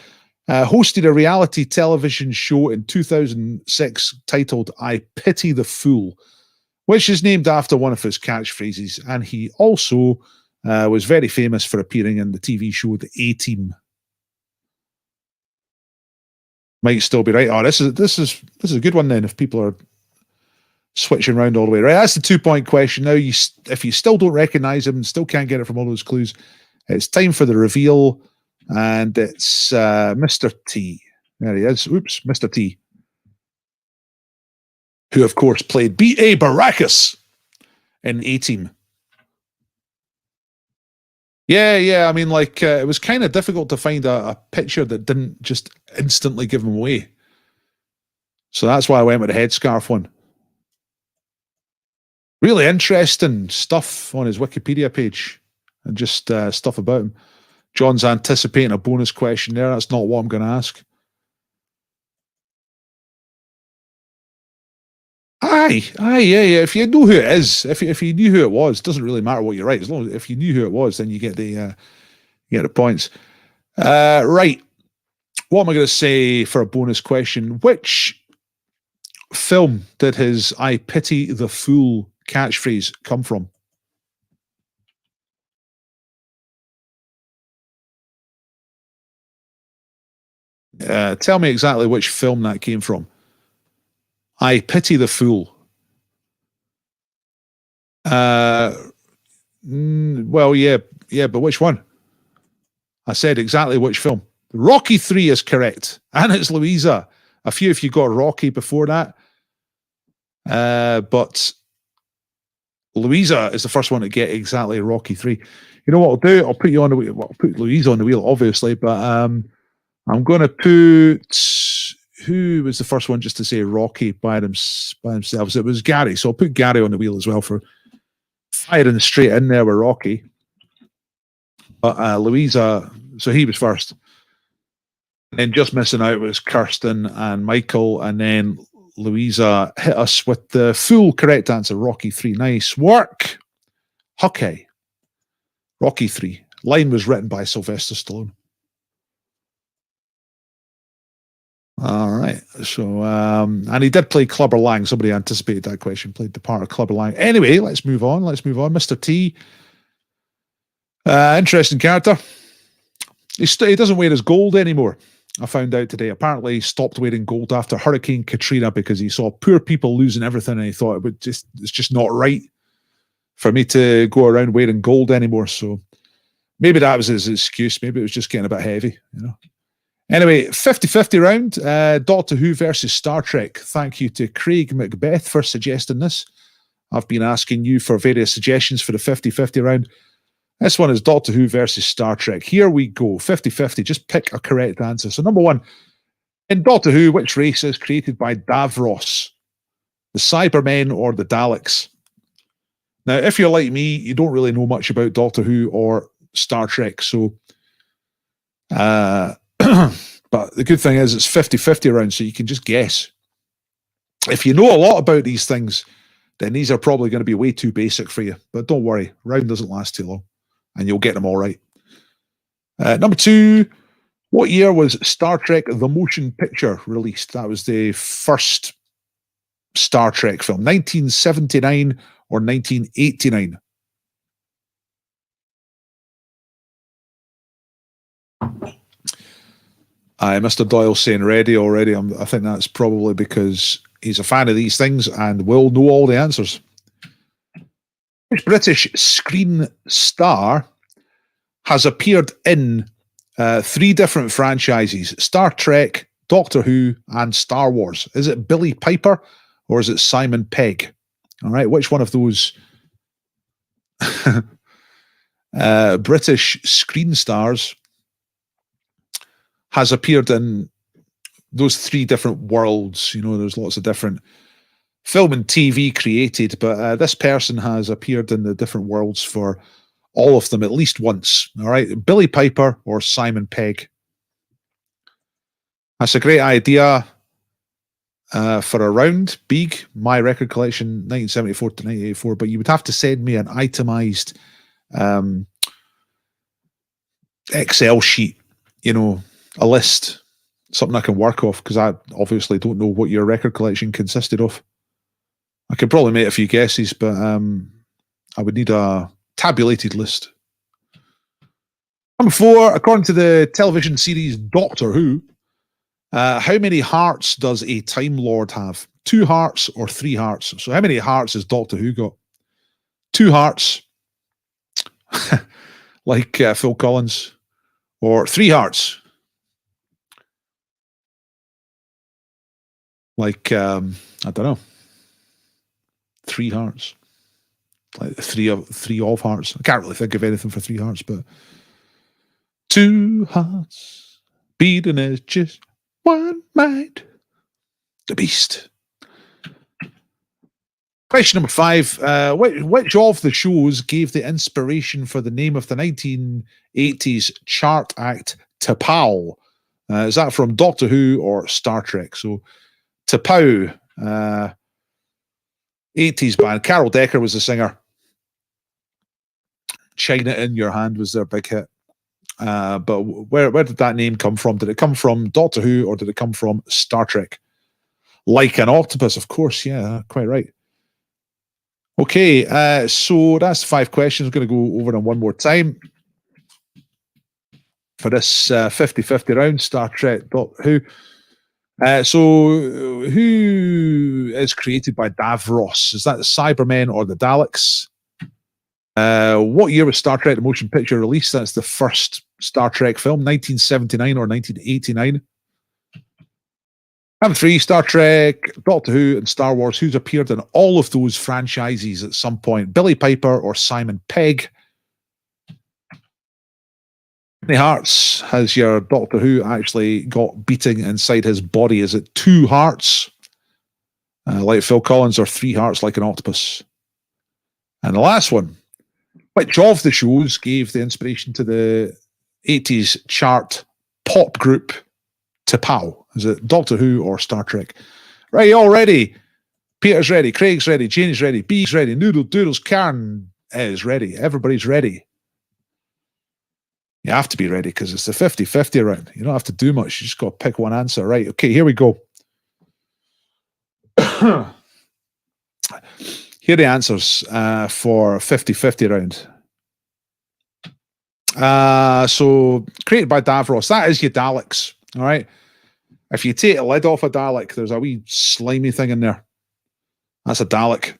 Hosted a reality television show in 2006 titled I Pity the Fool, which is named after one of his catchphrases. And he also was very famous for appearing in the TV show The A-Team. Might still be right. Oh, this is a good one then. If people are switching around all the way, right? That's the 2 point question. Now, if you still don't recognize him and still can't get it from all those clues, it's time for the reveal, and it's Mr. T. There he is. Oops, Mr. T, who of course played B.A. Baracus in A-Team. Yeah. I mean, like, it was kind of difficult to find a picture that didn't just instantly give him away. So that's why I went with the headscarf one. Really interesting stuff on his Wikipedia page and just stuff about him. John's anticipating a bonus question there. That's not what I'm going to ask. Aye, yeah. If you know who it is, if you knew who it was, it doesn't really matter what you write. As long as if you knew who it was, then you get the points. Right. What am I going to say for a bonus question? Which film did his "I pity the fool" catchphrase come from? Tell me exactly which film that came from. I pity the fool. Well, yeah, but which one? I said exactly which film. Rocky 3 is correct, and it's Louisa. A few of you got Rocky before that, but Louisa is the first one to get exactly Rocky 3. You know what I'll do? I'll put you on the wheel. Well, I'll put Louisa on the wheel, obviously, but I'm going to put... Who was the first one just to say Rocky by themselves? It was Gary. So I'll put Gary on the wheel as well for firing straight in there with Rocky. But Louisa, so he was first. And then just missing out was Kirsten and Michael. And then Louisa hit us with the full correct answer, Rocky 3. Nice work. Okay. Rocky 3. Line was written by Sylvester Stallone. All right. So, and he did play Clubber Lang. Somebody anticipated that question. Played the part of Clubber Lang. Anyway, let's move on. Mr. T. Interesting character. He doesn't wear his gold anymore. I found out today. Apparently, he stopped wearing gold after Hurricane Katrina because he saw poor people losing everything, and he thought it's just not right for me to go around wearing gold anymore. So maybe that was his excuse. Maybe it was just getting a bit heavy, you know. Anyway, 50-50 round, Doctor Who versus Star Trek. Thank you to Craig Macbeth for suggesting this. I've been asking you for various suggestions for the 50-50 round. This one is Doctor Who versus Star Trek. Here we go, 50-50. Just pick a correct answer. So number one, in Doctor Who, which race is created by Davros? The Cybermen or the Daleks? Now, if you're like me, you don't really know much about Doctor Who or Star Trek, so... but the good thing is it's 50-50 round, so you can just guess. If you know a lot about these things, then these are probably going to be way too basic for you. But don't worry, round doesn't last too long, and you'll get them all right. Number two, what year was Star Trek The Motion Picture released? That was the first Star Trek film, 1979 or 1989? Mr. Doyle saying ready already. I think that's probably because he's a fan of these things and will know all the answers. Which British screen star has appeared in 3 different franchises? Star Trek, Doctor Who, and Star Wars. Is it Billy Piper or is it Simon Pegg? All right, which one of those British screen stars has appeared in those 3 different worlds? You know, there's lots of different film and TV created, but this person has appeared in the different worlds for all of them at least once. All right, Billy Piper or Simon Pegg? That's a great idea for a round. Big, my record collection, 1974 to 1984, but you would have to send me an itemized Excel sheet, you know, a list, something I can work off, because I obviously don't know what your record collection consisted of. I could probably make a few guesses, but I would need a tabulated list. Number 4, according to the television series Doctor Who, how many hearts does a Time Lord have? 2 hearts or 3 hearts? So how many hearts has Doctor Who got? 2 hearts, like Phil Collins, or 3 hearts, like, I don't know, 3 hearts, like three of hearts. I can't really think of anything for 3 hearts, but 2 hearts beating as just one mind. The Beast. Question number 5. Which of the shows gave the inspiration for the name of the 1980s chart act T'Pau? Is that from Doctor Who or Star Trek? So T'Pau, 80s band. Carol Decker was the singer. China in Your Hand was their big hit. But where did that name come from? Did it come from Doctor Who or did it come from Star Trek? Like an octopus, of course. Yeah, quite right. Okay, so that's 5 questions. I'm going to go over them one more time for this 50-50 round, Star Trek Doctor Who. So who is created by Davros? Is that the Cybermen or the Daleks? What year was Star Trek the motion picture released? That's the first Star Trek film, 1979 or 1989. Number 3, Star Trek, Doctor Who, and Star Wars. Who's appeared in all of those franchises at some point? Billy Piper or Simon Pegg? How many hearts has your Doctor Who actually got beating inside his body? Is it 2 hearts, like Phil Collins, or 3 hearts like an octopus? And the last one, which of the shows gave the inspiration to the 80s chart pop group T'Pau? Is it Doctor Who or Star Trek? Right, you all ready? Peter's ready, Craig's ready, Janie's ready, B's ready, Doodles, Karen is ready. Everybody's ready. You have to be ready because it's the 50-50 round. You don't have to do much. You just got to pick one answer. Right, okay, here we go. Here are the answers for 50-50 round. So, created by Davros. That is your Daleks, all right? If you take a lid off a Dalek, there's a wee slimy thing in there. That's a Dalek.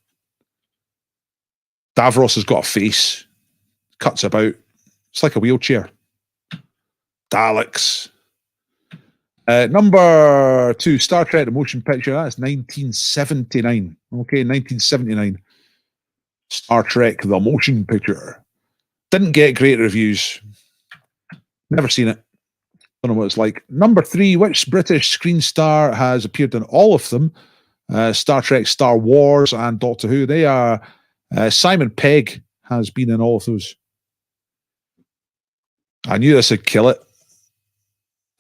Davros has got a face. Cuts about. It's like a wheelchair. Daleks. Number 2, Star Trek the motion picture. That's 1979. Okay, 1979. Star Trek the motion picture. Didn't get great reviews. Never seen it. Don't know what it's like. Number 3, which British screen star has appeared in all of them? Star Trek, Star Wars, and Doctor Who. They are Simon Pegg has been in all of those. I knew this would kill it.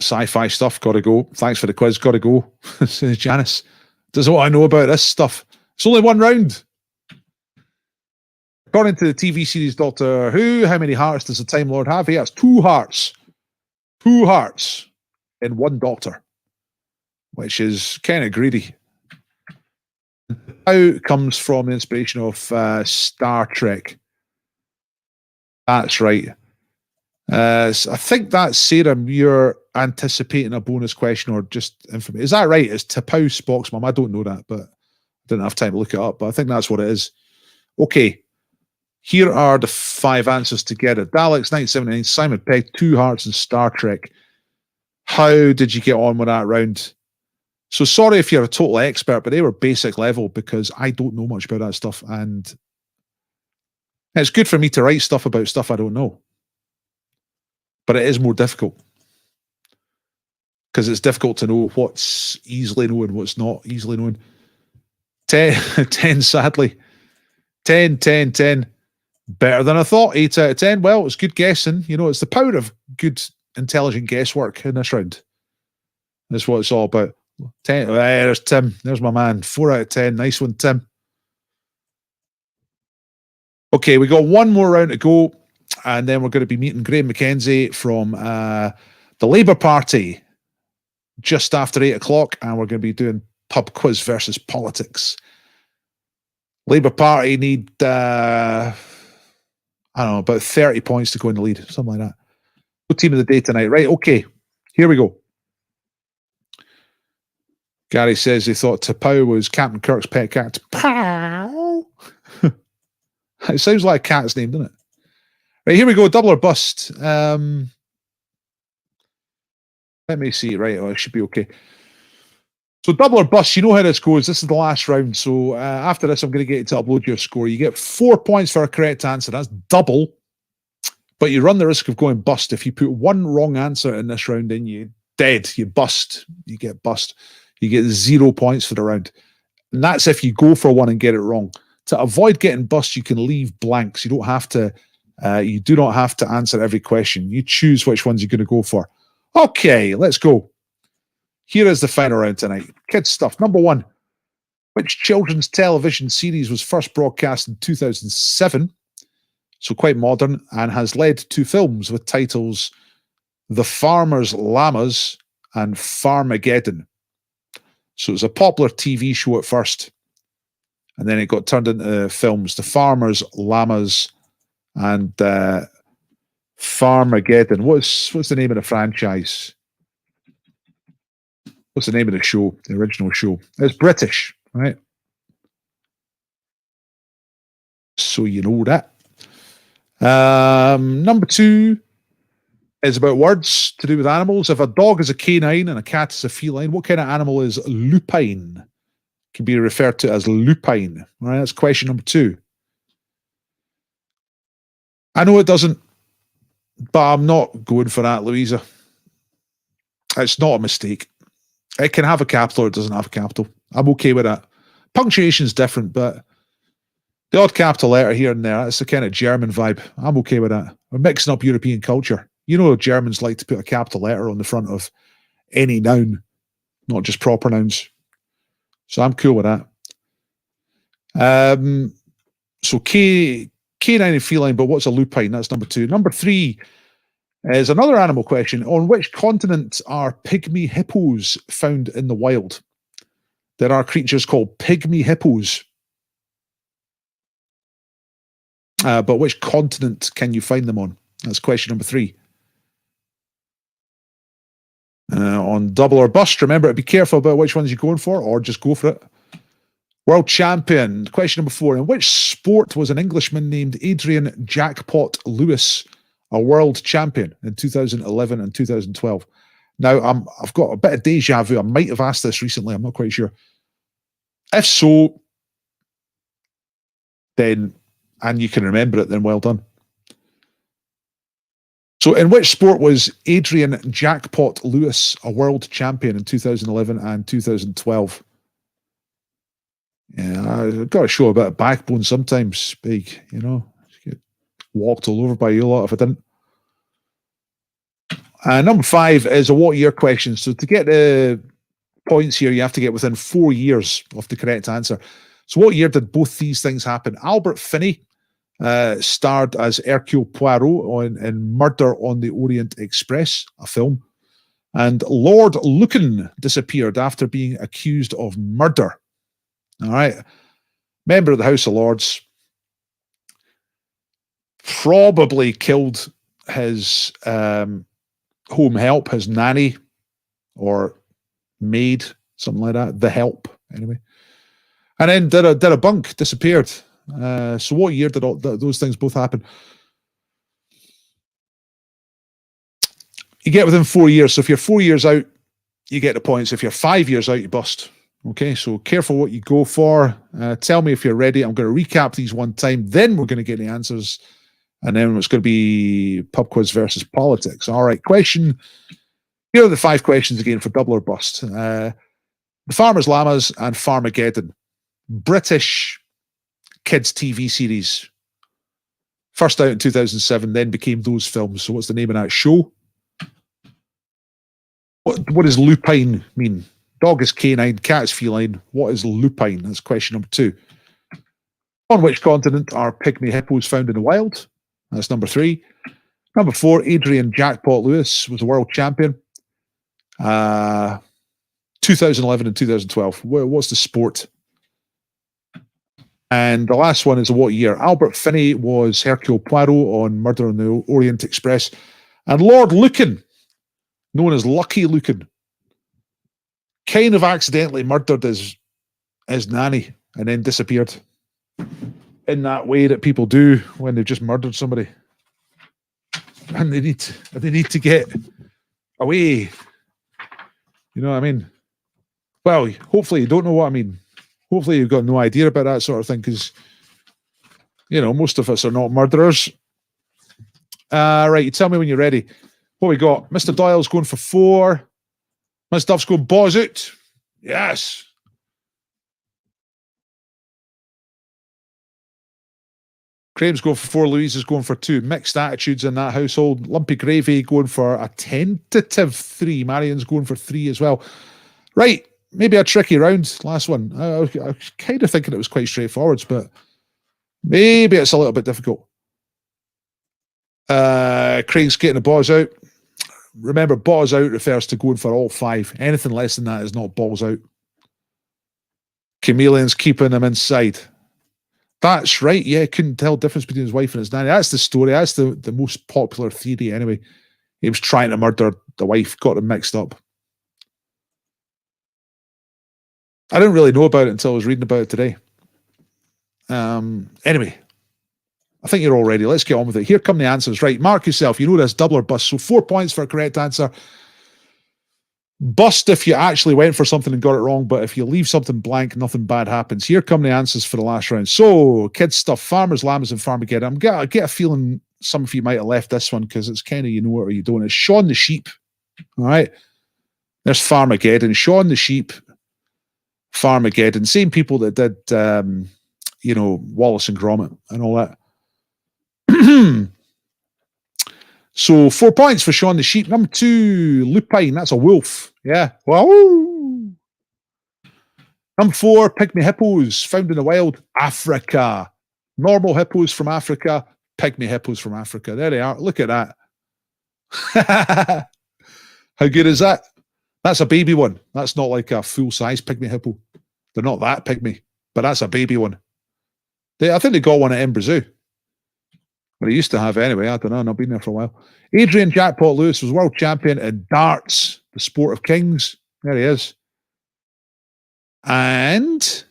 Sci-fi stuff, got to go. Thanks for the quiz, got to go. Says Janice. Doesn't what I know about this stuff. It's only one round. According to the TV series Doctor Who, how many hearts does the Time Lord have? He has 2 hearts. 2 hearts in one Doctor, which is kind of greedy. How comes from the inspiration of Star Trek? That's right. So I think that's Sarah. You're anticipating a bonus question or just information. Is that right? It's T'Pau Spock's mum. I don't know that, but I didn't have time to look it up. But I think that's what it is. Okay. Here are the 5 answers to get it. Daleks, 1979, Simon Pegg, 2 hearts, and Star Trek. How did you get on with that round? So sorry if you're a total expert, but they were basic level because I don't know much about that stuff. And it's good for me to write stuff about stuff I don't know. But it is more difficult. Because it's difficult to know what's easily known, what's not easily known. 10 sadly. 10. Better than I thought. 8 out of 10. Well, it's good guessing. You know, it's the power of good, intelligent guesswork in this round. That's what it's all about. 10. There's Tim. There's my man. 4 out of 10. Nice one, Tim. Okay, we got one more round to go. And then we're going to be meeting Graham McKenzie from the Labour Party just after 8 o'clock. And we're going to be doing pub quiz versus politics. Labour Party need, I don't know, about 30 points to go in the lead. Something like that. Good team of the day tonight. Right, okay. Here we go. Gary says he thought Tapau was Captain Kirk's pet cat. Pow! It sounds like a cat's name, doesn't it? Right, here we go. Double or bust. Let me see. Right, it should be okay. So double or bust, you know how this goes. This is the last round. So after this, I'm going to get you to upload your score. You get 4 points for a correct answer. That's double. But you run the risk of going bust. If you put one wrong answer in this round, then you're dead. You bust. You get bust. You get 0 points for the round. And that's if you go for one and get it wrong. To avoid getting bust, you can leave blanks. You don't have to. You do not have to answer every question. You choose which ones you're going to go for. Okay, let's go. Here is the final round tonight. Kids stuff. Number 1. Which children's television series was first broadcast in 2007? So quite modern, and has led to films with titles The Farmer's Llamas and Farmageddon. So it was a popular TV show at first, and then it got turned into films. The Farmer's Llamas and Farmageddon. What's the name of the franchise? What's the name of the show? The original show. It's British, right? So you know that. Number 2 is about words to do with animals. If a dog is a canine and a cat is a feline, what kind of animal is lupine? Can be referred to as lupine. All right, that's question number 2. I know it doesn't, but I'm not going for that, Louisa. It's not a mistake. It can have a capital or it doesn't have a capital. I'm okay with that. Punctuation's different, but the odd capital letter here and there, that's the kind of German vibe. I'm okay with that. We're mixing up European culture. You know, Germans like to put a capital letter on the front of any noun, not just proper nouns. So I'm cool with that. So canine and feline, but what's a lupine? That's number 2. Number 3 is another animal question. On which continent are pygmy hippos found in the wild? There are creatures called pygmy hippos. But which continent can you find them on? That's question number 3. On double or bust, remember to be careful about which ones you're going for, or just go for it. World champion. Question number 4. In which sport was an Englishman named Adrian Jackpot Lewis a world champion in 2011 and 2012? Now, I've got a bit of deja vu. I might have asked this recently. I'm not quite sure. If so, then, and you can remember it, then well done. So in which sport was Adrian Jackpot Lewis a world champion in 2011 and 2012? Yeah, I've got to show a bit of backbone sometimes, big, you know. Get walked all over by you a lot if I didn't. Number 5 is a what year question. So to get the points here, you have to get within 4 years of the correct answer. So what year did both these things happen? Albert Finney starred as Hercule Poirot in Murder on the Orient Express, a film. And Lord Lucan disappeared after being accused of murder. All right. Member of the House of Lords. Probably killed his home help, his nanny or maid, something like that. The help, anyway. And then did a bunk, disappeared. So what year did those things both happen? You get within 4 years. So if you're 4 years out, you get the points. If you're 5 years out, you bust. Okay, so careful what you go for. Tell me if you're ready. I'm going to recap these one time. Then we're going to get the answers. And then it's going to be pub quiz versus politics. All right, question. Here are the 5 questions again for double or bust. The Farmer's Llamas and Farmageddon. British kids TV series. First out in 2007, then became those films. So what's the name of that show? What does lupine mean? Dog is canine, cat is feline. What is lupine? That's question number 2. On which continent are pygmy hippos found in the wild? That's number 3. Number 4, Adrian Jackpot Lewis was a world champion. 2011 and 2012. What's the sport? And the last one is what year? Albert Finney was Hercule Poirot on Murder on the Orient Express. And Lord Lucan, known as Lucky Lucan, kind of accidentally murdered his nanny and then disappeared in that way that people do when they've just murdered somebody. And they need to get away. You know what I mean? Well, hopefully you don't know what I mean. Hopefully you've got no idea about that sort of thing, because, you know, most of us are not murderers. Right, you tell me when you're ready. What we got? Mr. Doyle's going for 4. Miss Duff's going balls out. Yes. Graham's going for 4. Louise is going for 2. Mixed attitudes in that household. Lumpy Gravy going for a tentative 3. Marion's going for 3 as well. Right. Maybe a tricky round. Last one. I was kind of thinking it was quite straightforward, but maybe it's a little bit difficult. Craig's getting the balls out. Remember, balls out refers to going for all 5. Anything less than that is not balls out. Chameleon's keeping them inside. That's right. Yeah, couldn't tell the difference between his wife and his nanny. That's the story. That's the most popular theory anyway. He was trying to murder the wife, got them mixed up. I didn't really know about it until I was reading about it today. Anyway, I think you're all ready. Let's get on with it. Here come the answers. Right, mark yourself. You know this, double or bust. So 4 points for a correct answer. Bust if you actually went for something and got it wrong, but if you leave something blank, nothing bad happens. Here come the answers for the last round. So, kids stuff, Farmers, Lambs, and Farmageddon. I get a feeling some of you might have left this one because it's kind of you know it or you don't. It's Shaun the Sheep. All right. There's Farmageddon. Shaun the Sheep. Farmageddon, same people that did, Wallace and Gromit and all that. So 4 points for Shaun the Sheep. Number 2, Lupine. That's a wolf. Yeah. Wow. Number 4, Pygmy Hippos, found in the wild, Africa. Normal hippos from Africa, Pygmy hippos from Africa. There they are. Look at that. How good is that? That's a baby one. That's not like a full-size pygmy hippo. They're not that pygmy, but that's a baby one. I think they got one at Edinburgh Zoo. But they used to have anyway. I don't know. I've not been there for a while. Adrian Jackpot Lewis was world champion in darts, the sport of kings. There he is. And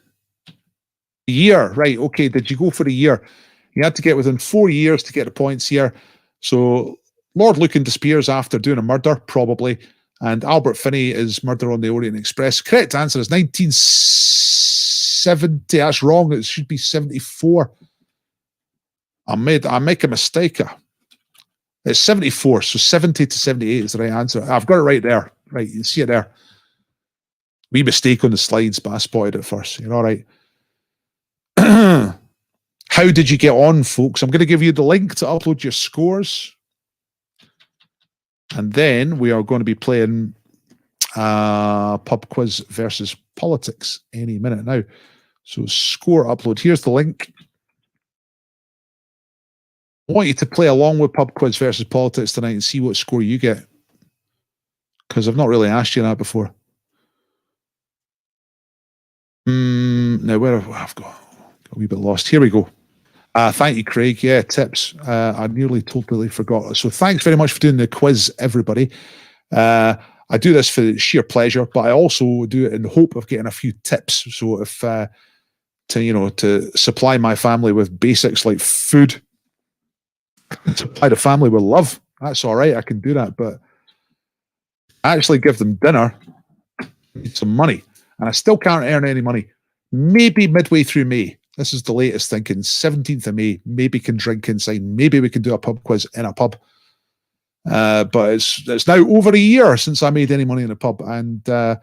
year. Right, okay. Did you go for a year? You had to get within 4 years to get the points here. So Lord Lucan disappears after doing a murder, probably. And Albert Finney is Murder on the Orient Express. Correct answer is 1970. That's wrong. It should be 74. I make a mistake. It's 74. So 70 to 78 is the right answer. I've got it right there. Right, you can see it there. Wee mistake on the slides, but I spotted it first. You're all right. How did you get on, folks? I'm going to give you the link to upload your scores. And then we are going to be playing pub quiz versus politics any minute now. So score upload. Here's the link. I want you to play along with pub quiz versus politics tonight and see what score you get. Because I've not really asked you that before. Now, I've got a wee bit lost. Here we go. Thank you, Craig. Yeah, tips. I nearly totally forgot. So thanks very much for doing the quiz, everybody. I do this for sheer pleasure, but I also do it in the hope of getting a few tips. So if to supply my family with basics like food, supply the family with love, that's all right. I can do that, but actually give them dinner, need some money, and I still can't earn any money. Maybe midway through May. This is the latest thinking. 17th of May, maybe can drink inside. Maybe we can do a pub quiz in a pub. But it's now over a year since I made any money in a pub, and I'm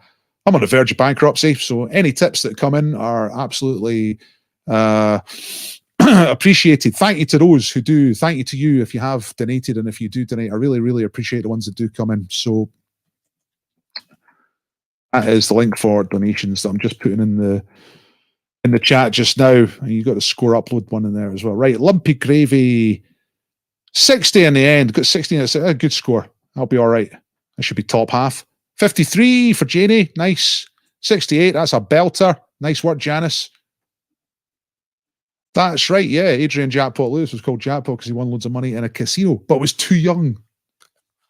on the verge of bankruptcy. So any tips that come in are absolutely appreciated. Thank you to those who do. Thank you to you if you have donated, and if you do donate, I really, really appreciate the ones that do come in. So that is the link for donations that I'm just putting in the chat just now. And you got the score upload one in there as well. Right, Lumpy Gravy 60 in the end. Got 16. That's a good score. I'll be all right. I should be top half. 53 for Janie. Nice. 68. That's a belter. Nice work, Janice. That's right. Yeah, Adrian Jackpot Lewis was called Jackpot because he won loads of money in a casino, but was too young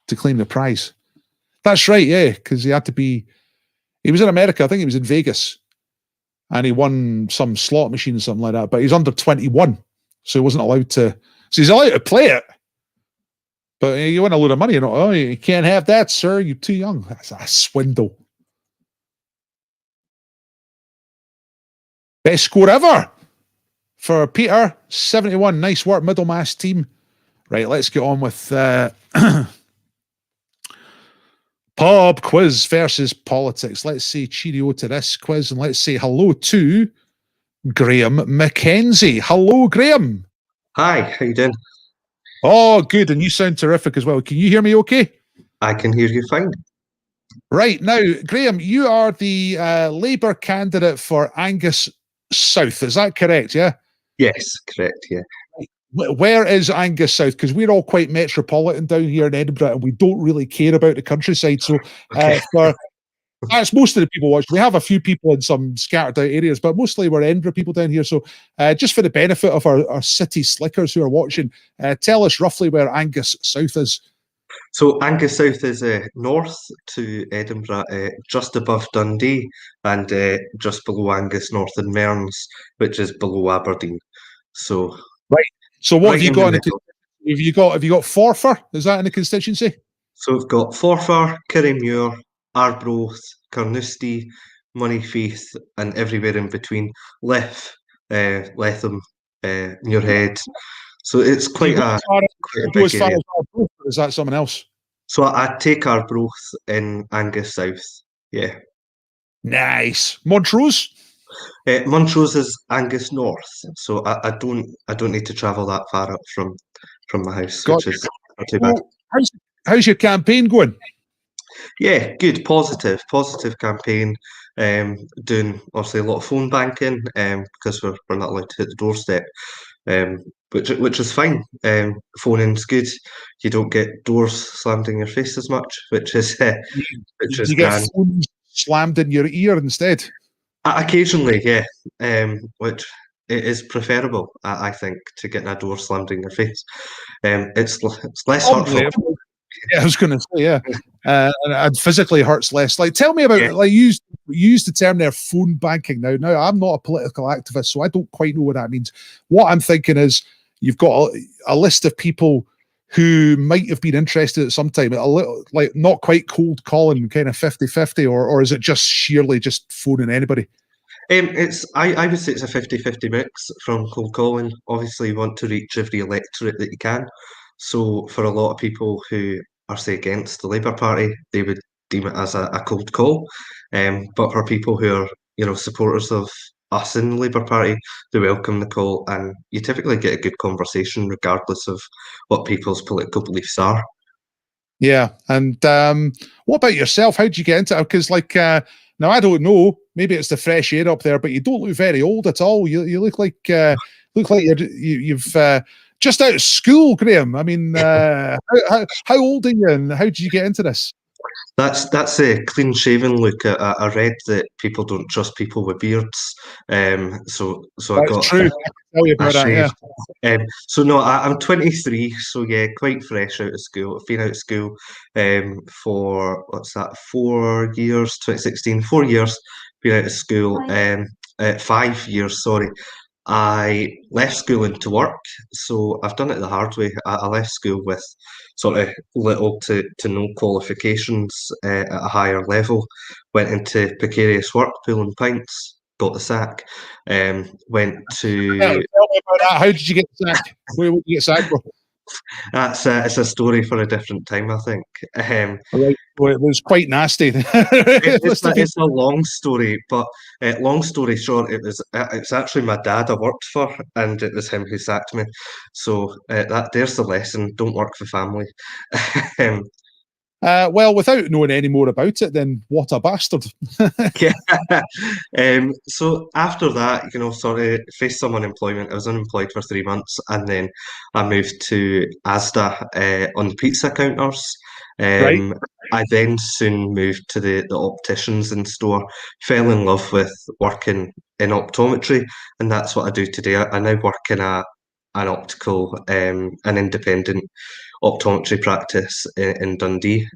to claim the prize. That's right. Yeah, because he had to be. He was in America. I think he was in Vegas, and he won some slot machine or something like that. But he's under 21, so he wasn't allowed to. So he's allowed to play it, but you win a load of money. You know, oh, you can't have that, sir. You're too young. That's a swindle. Best score ever for Peter, 71. Nice work, Middlemass team. Right, let's get on with pub quiz versus politics. Let's say cheerio to this quiz, and let's say hello to Graham McKenzie. Hello, Graham. Hi, how you doing? Oh, good, and you sound terrific as well. Can you hear me okay? I can hear you fine. Right, now, Graham, you are the Labour candidate for Angus South. Is that correct, yeah? Yes, correct, yeah. Where is Angus South? Because we're all quite metropolitan down here in Edinburgh, and we don't really care about the countryside. So, Okay. that's most of the people watching. We have a few people in some scattered out areas, but mostly we're Edinburgh people down here. So, just for the benefit of our city slickers who are watching, tell us roughly where Angus South is. So Angus South is north to Edinburgh, just above Dundee, and just below Angus North and Mearns, which is below Aberdeen. So right. So what right have you in got? the middle. Have you got Forfar? Is that in the constituency? So we've got Forfar, Kirriemuir, Arbroath, Carnoustie, Moneyfaith, and everywhere in between. Letham, Muirhead. So it's quite a big area. Or is that someone else? So I take Arbroath in Angus South. Yeah. Nice. Montrose? Montrose is Angus North, so I don't need to travel that far up from my house, which is not too bad. Well, how's your campaign going? Yeah, good, positive campaign. Doing obviously a lot of phone banking, because we're not allowed to hit the doorstep, which is fine. Phoning's good. You don't get doors slammed in your face as much, which is You get phones slammed in your ear instead. Occasionally, yeah, which it is preferable, I think, to getting a door slammed in your face. It's less hurtful. Yeah, I was going to say, yeah, and it physically hurts less. Like, tell me about, Yeah. like, you used the term there, phone banking. Now, I'm not a political activist, so I don't quite know what that means. What I'm thinking is, you've got a list of people who might have been interested at some time, a little, like, not quite cold calling, kind of 50-50, or is it just sheerly just phoning anybody? I would say it's a 50-50 mix from cold calling. Obviously, you want to reach every electorate that you can. So for a lot of people who are, say, against the Labour Party, they would deem it as a cold call. But for people who are, supporters of us in the Labour Party, they welcome the call, and you typically get a good conversation regardless of what people's political beliefs are. Yeah, and what about yourself? How did you get into it? Because, like, now I don't know. Maybe it's the fresh air up there, but you don't look very old at all. You look like you've just out of school, Graham. I mean, how old are you, and how did you get into this? That's a clean-shaven look. I read that people don't trust people with beards, so I got true. I can tell you about that. Yeah. So no, I'm 23, so yeah, quite fresh out of school. I've been out of school for 4 years, 2016, 4 years. Been out of school, 5 years. Sorry, I left school into work, so I've done it the hard way. I left school with sort of little to no qualifications at a higher level. Went into precarious work, pulling pints, got the sack. Went to. Tell me about that. How did you get sacked? Where would you get sacked from? It's a story for a different time, I think. Right. Well, it was quite nasty. It's a long story, but long story short, it's actually my dad I worked for, and it was him who sacked me. So there's the lesson: don't work for family. Well, without knowing any more about it, then what a bastard. Yeah. So after that, sort of faced some unemployment. I was unemployed for 3 months, and then I moved to Asda on the pizza counters. Right. I then soon moved to the opticians in store, fell in love with working in optometry, and that's what I do today. I now work in an independent optometry practice in Dundee.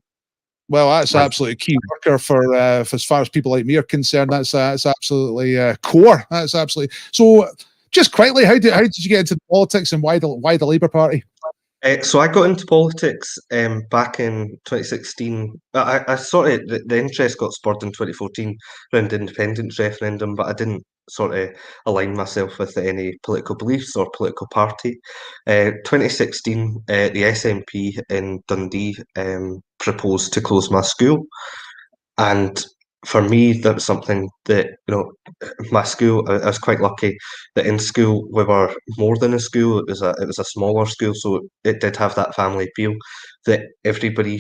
Well, that's And absolutely key worker for as far as people like me are concerned. That's absolutely core. That's absolutely so. Just quickly, how did you get into politics, and why the Labour Party? So I got into politics back in 2016. I sort of the interest got spurred in 2014 around the independence referendum, but I didn't sort of align myself with any political beliefs or political party. 2016, the SNP in Dundee proposed to close my school, and for me, that was something that, my school, I was quite lucky that in school we were more than a school. It was a smaller school, so it did have that family feel that everybody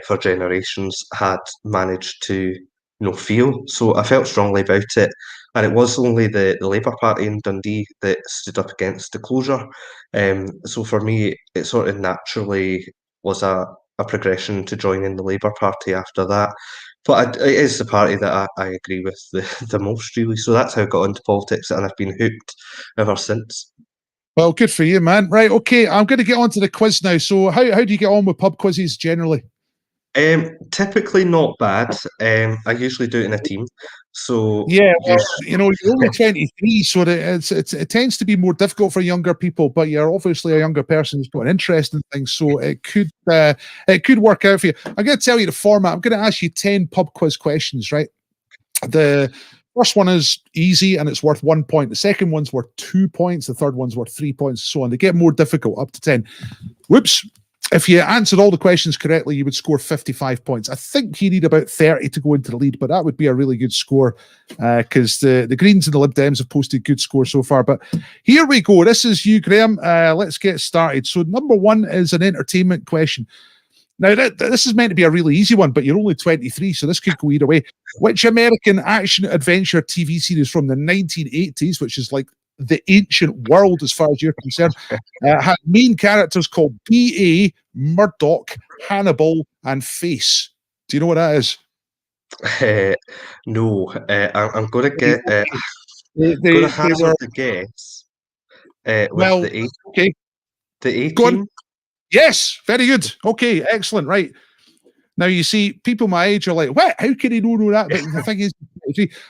for generations had managed to, feel. So I felt strongly about it. And it was only the Labour Party in Dundee that stood up against the closure. So for me, it sort of naturally was a progression to joining the Labour Party after that. But it is the party that I agree with the most, really. So that's how I got into politics, and I've been hooked ever since. Well, good for you, man. Right, okay, I'm going to get on to the quiz now. So how do you get on with pub quizzes generally? Typically not bad. I usually do it in a team. So Yeah, well, you're only 23, so it tends to be more difficult for younger people. But you're obviously a younger person who's got an interest in things, so it could work out for you. I'm going to tell you the format. I'm going to ask you 10 pub quiz questions. Right, the first one is easy and it's worth 1 point. The second one's worth 2 points. The third one's worth 3 points, so on. They get more difficult up to 10. Whoops. If you answered all the questions correctly, you would score 55 points. I think you need about 30 to go into the lead, but that would be a really good score because the Greens and the Lib Dems have posted good scores so far. But here we go. This is you, Graham. Let's get started. So number one is an entertainment question. Now, this is meant to be a really easy one, but you're only 23, so this could go either way. Which American action-adventure TV series from the 1980s, which is like the ancient world as far as you're concerned, had main characters called B.A., Murdoch, Hannibal, and Face? Do you know what that is? No, I'm going to get. They Going to hazard were, the guess with well, okay, the go on. 18. Yes, very good. Okay, excellent. Right. Now, you see, people my age are like, what? How can he know that? But the thing is,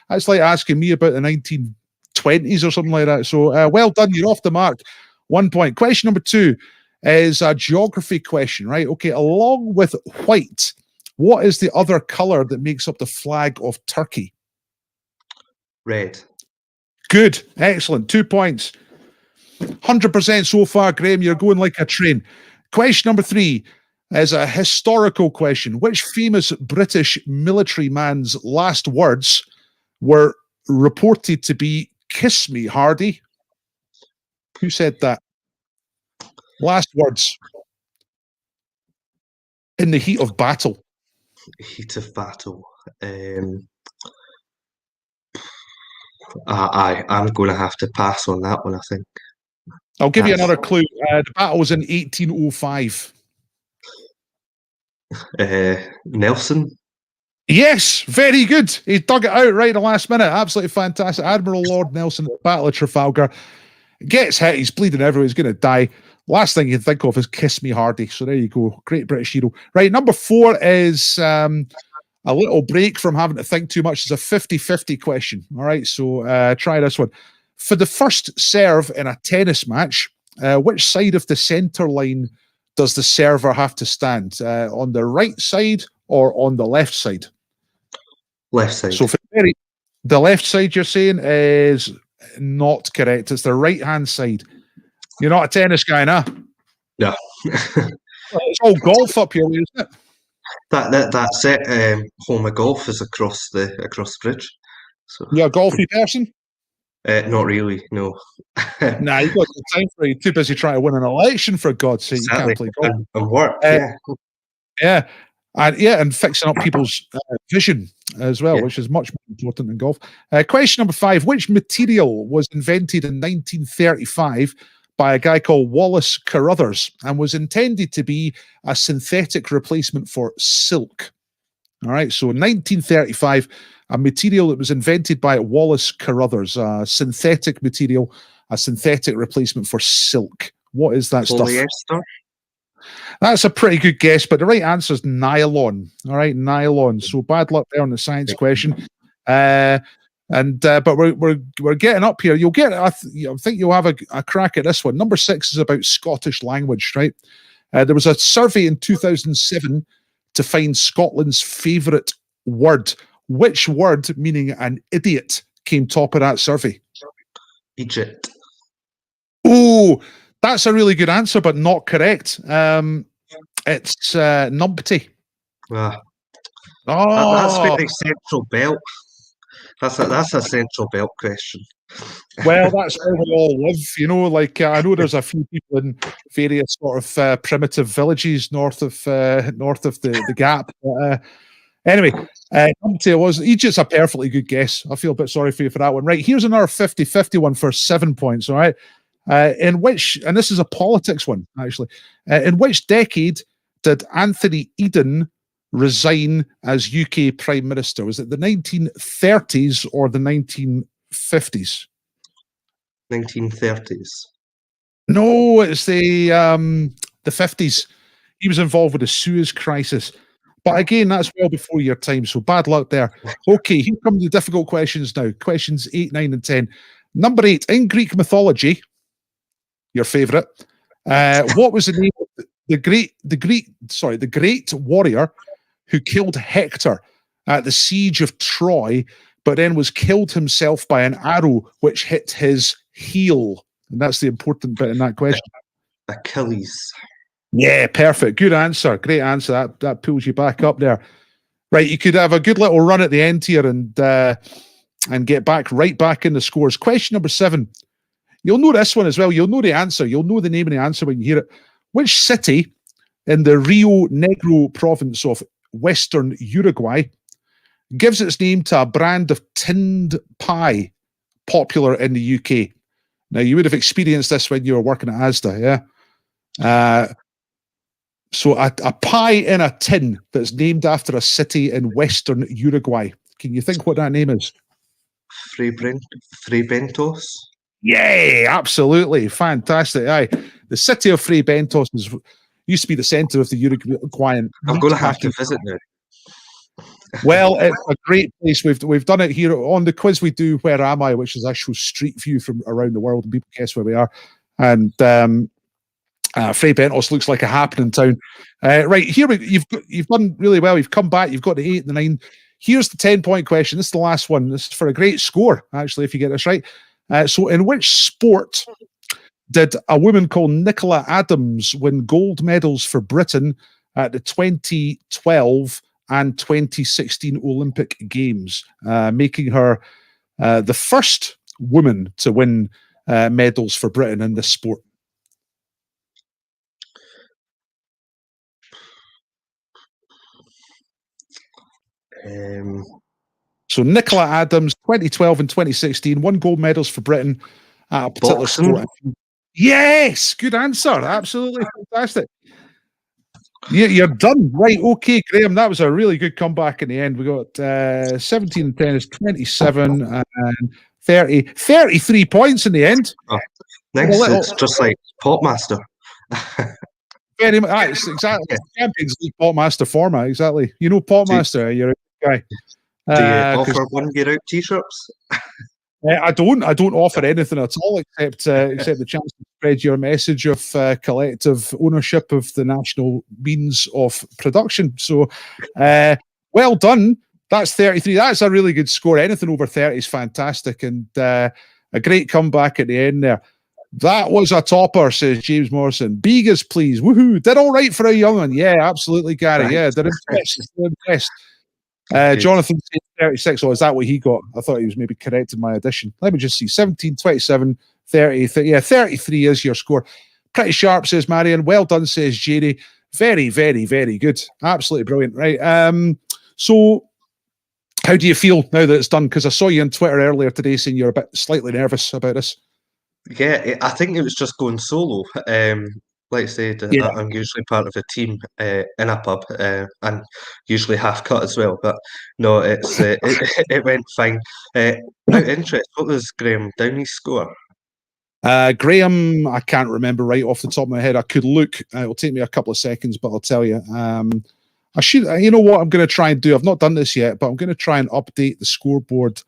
that's like asking me about the 1920s or something like that. So, well done. You're off the mark. 1 point. Question number two is a geography question, right? Okay, along with white, what is the other colour that makes up the flag of Turkey? Red. Good. Excellent. 2 points. 100% so far, Graham. You're going like a train. Question number three is a historical question. Which famous British military man's last words were reported to be "Kiss me, Hardy"? Who said that? Last words in the heat of battle. Heat of battle. I'm going to have to pass on that one, I think. I'll give you another clue. The battle was in 1805. Nelson. Yes, very good. He dug it out right at the last minute. Absolutely fantastic. Admiral Lord Nelson at the Battle of Trafalgar gets hit. He's bleeding everywhere. He's going to die. Last thing you think of is "Kiss me, Hardy." So there you go. Great British hero. Right, number four is a little break from having to think too much. It's a 50-50 question. All right, so try this one. For the first serve in a tennis match, which side of the centre line does the server have to stand? On the right side or on the left side? Left side. So for the left side, you're saying, is not correct. It's the right-hand side. You're not a tennis guy, nah? No. It's all golf up here, isn't it? That's it. Home of golf is across the bridge. So You're a golfy person? not really, no. Nah, you've got no time for it. You're too busy trying to win an election, for God's sake. Exactly. You can't play golf. And work, yeah. Yeah. And yeah, and fixing up people's vision as well, which is much more important than golf. Question number 5. Which material was invented in 1935 by a guy called Wallace Carruthers and was intended to be a synthetic replacement for silk? All right, so 1935, a material that was invented by Wallace Carruthers, a synthetic material, a synthetic replacement for silk. What is that stuff? Polyester. That's a pretty good guess, but the right answer is nylon. All right, nylon. So bad luck there on the science question. But we're getting up here. You'll get. I think you'll have a crack at this one. Number 6 is about Scottish language, right? There was a survey in 2007 to find Scotland's favourite word. Which word, meaning an idiot, came top of that survey? Egypt. Oh, that's a really good answer, but not correct. It's numpty. That's very central belt. That's a central belt question. Well, that's where we all live, you know. Like I know there's a few people in various sort of primitive villages north of the Gap. But, anyway, numpty was. Egypt's a perfectly good guess. I feel a bit sorry for you for that one. Right, here's another 50-50 one for 7 points. All right. In which, and this is a politics one, actually, in which decade did Anthony Eden resign as UK Prime Minister? Was it the 1930s or the 1950s? 1930s. No, it's the 50s. He was involved with the Suez Crisis. But again, that's well before your time, so bad luck there. Okay, here come the difficult questions now. Questions 8, 9, and 10. Number 8, in Greek mythology, your favourite. What was the name of the great warrior who killed Hector at the siege of Troy, but then was killed himself by an arrow which hit his heel? And that's the important bit in that question. Achilles. Yeah, perfect. Good answer. Great answer. That pulls you back up there. Right, you could have a good little run at the end here and get right back in the scores. Question number 7. You'll know this one as well. You'll know the answer. You'll know the name of the answer when you hear it. Which city in the Rio Negro province of Western Uruguay gives its name to a brand of tinned pie popular in the UK? Now, you would have experienced this when you were working at Asda, yeah? So a pie in a tin that's named after a city in Western Uruguay. Can you think what that name is? Free Bentos. Yeah, absolutely. Fantastic. Aye. The city of Frei Bentos used to be the centre of the Uruguayan. I'm going to have to visit now. Well, it's a great place. We've done it here on the quiz we do, Where Am I?, which is actual street view from around the world, and people guess where we are. And Frei Bentos looks like a happening town. Right, here you've done really well. You've come back. You've got the 8 and the 9. Here's the 10-point question. This is the last one. This is for a great score, actually, if you get this right. So in which sport did a woman called Nicola Adams win gold medals for Britain at the 2012 and 2016 Olympic Games, making her the first woman to win medals for Britain in this sport? So Nicola Adams, 2012 and 2016, won gold medals for Britain at a particular sport. Yes, good answer. Absolutely fantastic. You're done. Right, okay, Graham, that was a really good comeback in the end. We got 17 and 10 is 27 and 30. 33 points in the end. Oh, thanks. It's just like Popmaster. Very much. It's exactly Champions League Popmaster format, exactly. You know Popmaster, you're a good guy. Do you offer one-year-out T-shirts? I don't offer anything at all except the chance to spread your message of collective ownership of the national means of production. So, well done. That's 33. That's a really good score. Anything over 30 is fantastic, and a great comeback at the end there. That was a topper, says James Morrison. Begas, please. Woohoo. Did all right for a young one. Yeah, absolutely, Gary. Right. Yeah, they're impressed. Jonathan said 36. Oh, is that what he got? I thought he was maybe correcting my addition. Let me just see. 17, 27, 30. Yeah, 33 is your score. Pretty sharp, says Marion. Well done, says Jerry. Very, very, very good. Absolutely brilliant. Right. So how do you feel now that it's done? Because I saw you on Twitter earlier today saying you're a bit slightly nervous about this. Yeah, I think it was just going solo. Like I said, Yeah. I'm usually part of a team in a pub, and usually half cut as well. But no, it went fine. Out of interest, what was Graham Downey's score? Graham, I can't remember right off the top of my head. I could look. It'll take me a couple of seconds, but I'll tell you. I should. You know what I'm going to try and do? I've not done this yet, but I'm going to try and update the scoreboard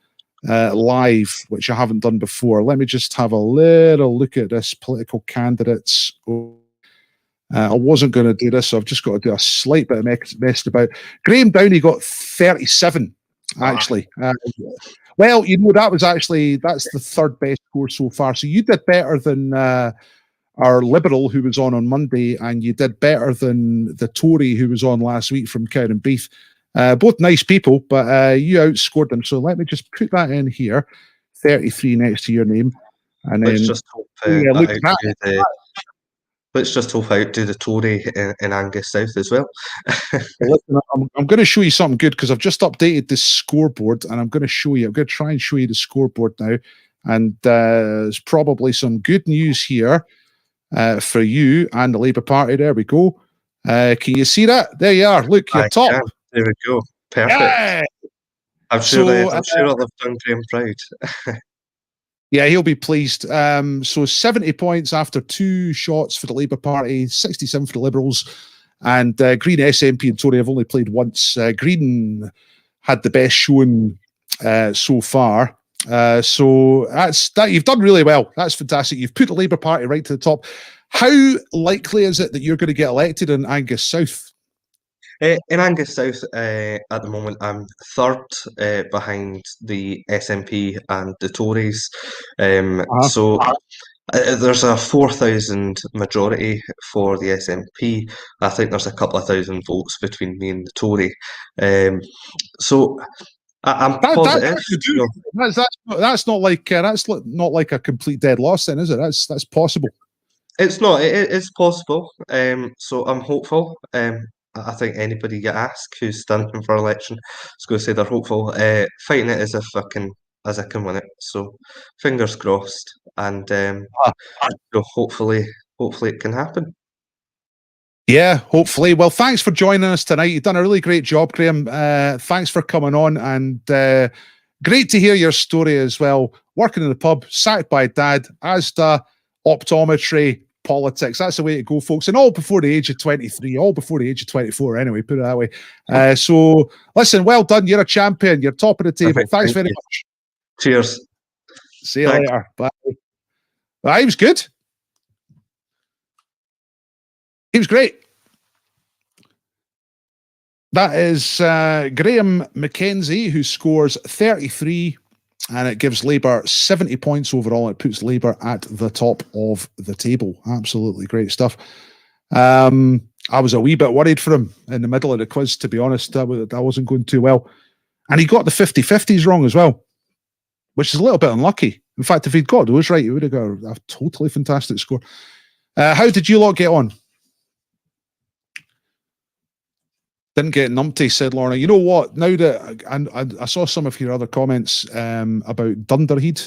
live, which I haven't done before. Let me just have a little look at this political candidates. I wasn't going to do this, so I've just got to do a slight bit of messed about. Graham Downey got 37, actually. Well, you know, that's the third best score so far. So you did better than our Liberal who was on Monday, and you did better than the Tory who was on last week from Cowdenbeath. Both nice people, but you outscored them. So let me just put that in here, 33 next to your name. And Let's then, just hope let's just hope out do the Tory in Angus South as well. listen, I'm going to show you something good because I've just updated this scoreboard, and I'm going to show you. I'm going to try and show you the scoreboard now, and there's probably some good news here for you and the Labour Party. There we go. Can you see that? There you are. Look, you're top. Can. There we go. Perfect. Yeah! I'm sure I'll have done Graham proud. Yeah, he'll be pleased. So 70 points after 2 shots for the Labour Party, 67 for the Liberals, and Green, SNP and Tory have only played once. Green had the best showing so far. So that you've done really well. That's fantastic. You've put the Labour Party right to the top. How likely is it that you're going to get elected in Angus South? In Angus South, at the moment, I'm third behind the SNP and the Tories. So there's a 4,000 majority for the SNP. I think there's a couple of thousand votes between me and the Tory. So I'm positive. That's not like a complete dead loss, then, is it? That's possible. It's not. It is possible. So I'm hopeful. I think anybody you ask who's standing for election is going to say they're hopeful. Fighting it as I can win it. So fingers crossed, and hopefully it can happen. Yeah, hopefully. Well, thanks for joining us tonight. You've done a really great job, Graham. Thanks for coming on, and great to hear your story as well. Working in the pub, sacked by dad, Asda, optometry, politics. That's the way to go, folks. And all before the age of 23, all before the age of 24, anyway, put it that way. So, listen, well done. You're a champion. You're top of the table. Thanks very much. Cheers. See you later. Bye. Well, he was good. He was great. That is Graham Mackenzie, who scores 33, and it gives Labour 70 points overall. It puts Labour at the top of the table. Absolutely great stuff. I was a wee bit worried for him in the middle of the quiz, to be honest. That wasn't going too well. And he got the 50-50s wrong as well, which is a little bit unlucky. In fact, if he'd got those right, he would have got a totally fantastic score. How did you lot get on? Didn't get numpty, said Lorna. You know what? Now that I saw some of your other comments about Dunderhead,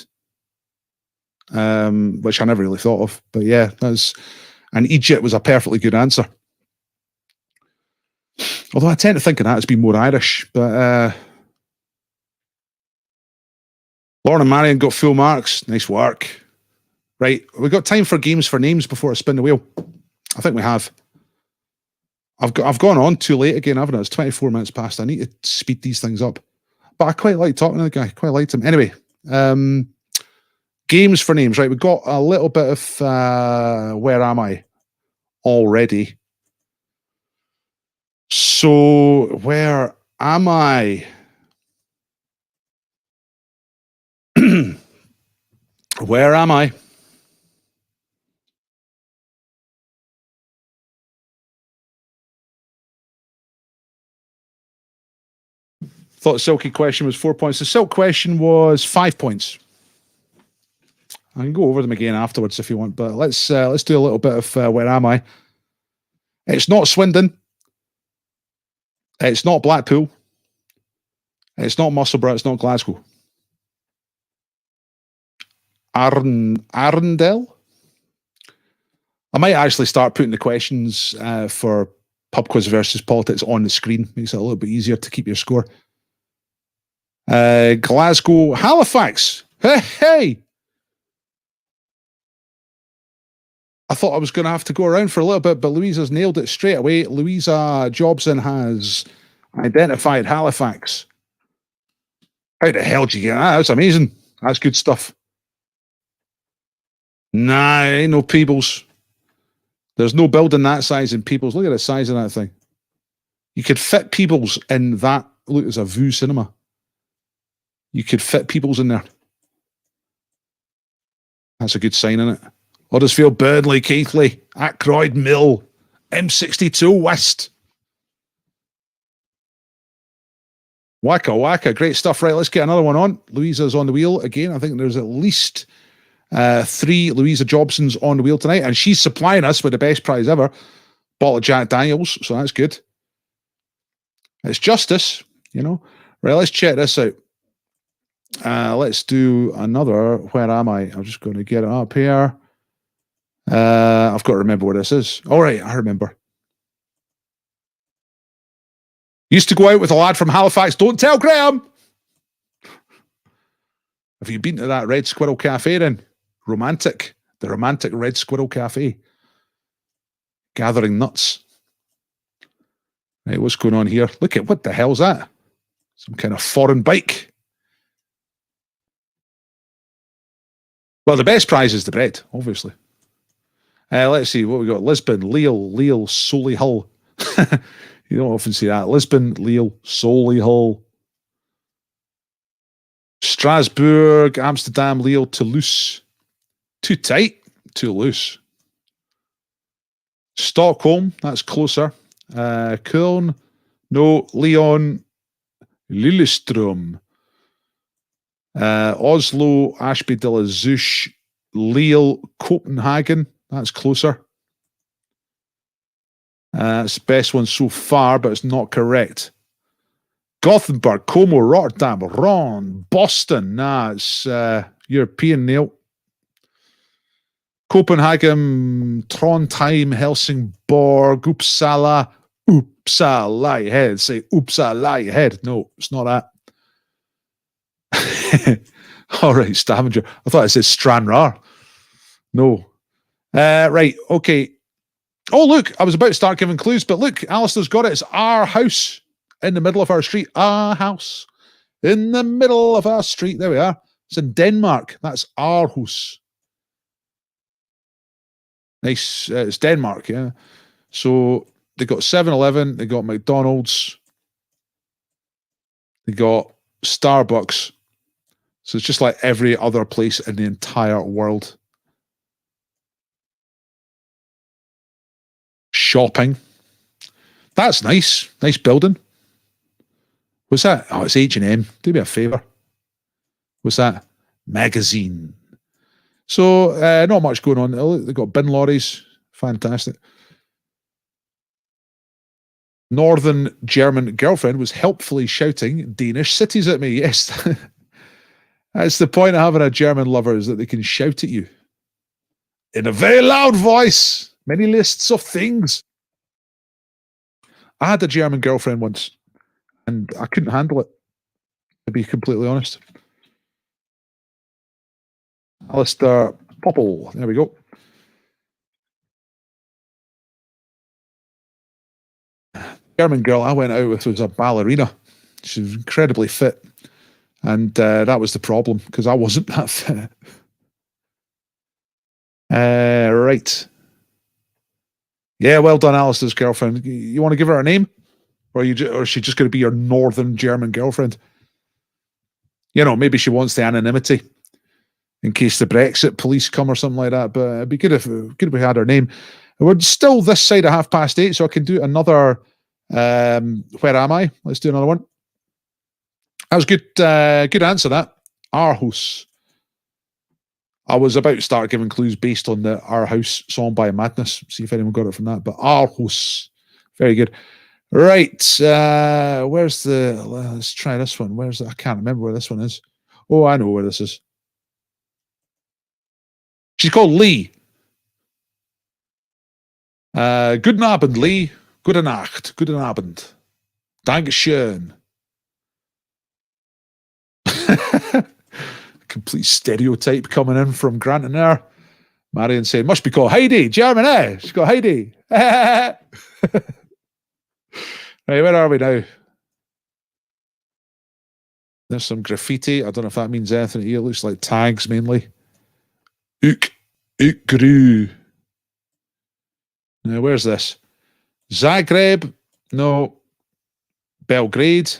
which I never really thought of. But yeah, and Egypt was a perfectly good answer. Although I tend to think of that as being more Irish. But Lorna and Marion got full marks. Nice work. Right, we got time for games for names before I spin the wheel. I think we have. I've gone on too late again, haven't I? It's 24 minutes past. I need to speed these things up. But I quite like talking to the guy. Quite liked him. Anyway, games for names. Right, we've got a little bit of where am I already. So where am I? Where am I? Thought Silky question was 4 points. The Silk question was 5 points. I can go over them again afterwards if you want, but let's do a little bit of where am I? It's not Swindon. It's not Blackpool. It's not Musselburgh. It's not Glasgow. Arundel? I might actually start putting the questions for pub quiz versus politics on the screen. Makes it a little bit easier to keep your score. Glasgow, Halifax. Hey! I thought I was going to have to go around for a little bit, but Louisa's nailed it straight away. Louisa Jobson has identified Halifax. How the hell did you get that? That's amazing. That's good stuff. Nah, ain't no Peebles. There's no building that size in Peebles. Look at the size of that thing. You could fit Peebles in that. Look, there's a Vue Cinema. You could fit Peebles in there. That's a good sign, isn't it? Huddersfield, Burnley, Keighley, Ackroyd, Mill, M62 West. Wacka wacka, great stuff. Right, let's get another one on. Louisa's on the wheel again. I think there's at least 3 Louisa Jobsons on the wheel tonight, and she's supplying us with the best prize ever, bottle of Jack Daniels, so that's good. It's justice, you know. Right, let's check this out. Let's do another. Where am I? I'm just going to get it up here. I've got to remember where this is. All right, I remember. Used to go out with a lad from Halifax. Don't tell Graham. Have you been to that Red Squirrel Cafe then? Romantic. The romantic Red Squirrel Cafe. Gathering nuts. Right, what's going on here? Look at, what the hell's that? Some kind of foreign bike. Well, the best prize is the bread, obviously. Let's see what we got. Lisbon, Leal, Solihull. You don't often see that. Lisbon, Leal, Solihull. Strasbourg, Amsterdam, Leal, Toulouse. Too tight, too loose. Stockholm, that's closer. Köln, no. Lyon, Lillestrøm. Oslo, Ashby de la Zouch, Lille, Copenhagen. That's closer. It's the best one so far, but it's not correct. Gothenburg, Como, Rotterdam, Ron, Boston. Nah, it's European, Neil. Copenhagen, Trondheim, Helsingborg, Uppsala. Uppsala, your head. Say Uppsala, your head. No, it's not that. All right, Stavanger. I thought it said Stranraer. No. Right, okay. Oh, look, I was about to start giving clues, but look, Alistair's got it. It's our house in the middle of our street. Our house in the middle of our street. There we are. It's in Denmark. That's Aarhus. Nice. It's Denmark, yeah. So they got 7-Eleven, they got McDonald's, they got Starbucks. So it's just like every other place in the entire world. Shopping. That's nice. Nice building. What's that? Oh, it's H&M. Do me a favour. What's that? Magazine. So, not much going on. They've got bin lorries. Fantastic. Northern German girlfriend was helpfully shouting Danish cities at me. Yes. That's the point of having a German lover, is that they can shout at you in a very loud voice. Many lists of things. I had a German girlfriend once, and I couldn't handle it, to be completely honest. Alistair Popple. There we go. German girl I went out with was a ballerina. She was incredibly fit. And that was the problem, because I wasn't that fit. Right. Yeah, well done, Alistair's girlfriend. You want to give her a name? Or is she just going to be your northern German girlfriend? You know, maybe she wants the anonymity in case the Brexit police come or something like that. But it'd be good if we had her name. We're still this side of 8:30, so I can do another. Where am I? Let's do another one. That was good. Good answer. That Aarhus. I was about to start giving clues based on the Our House song by Madness. See if anyone got it from that. But Aarhus. Very good. Right. Where's the... Let's try this one. Where's the... I can't remember where this one is. Oh, I know where this is. She's called Lee. Guten Abend, Lee. Gute Nacht. Guten Abend. Dankeschön. Complete stereotype coming in from Grant and there. Marion saying, must be called Heidi. German, eh? She's got Heidi. Right, where are we now? There's some graffiti. I don't know if that means anything to you. It looks like tags mainly. Gru. Now, where's this? Zagreb? No. Belgrade?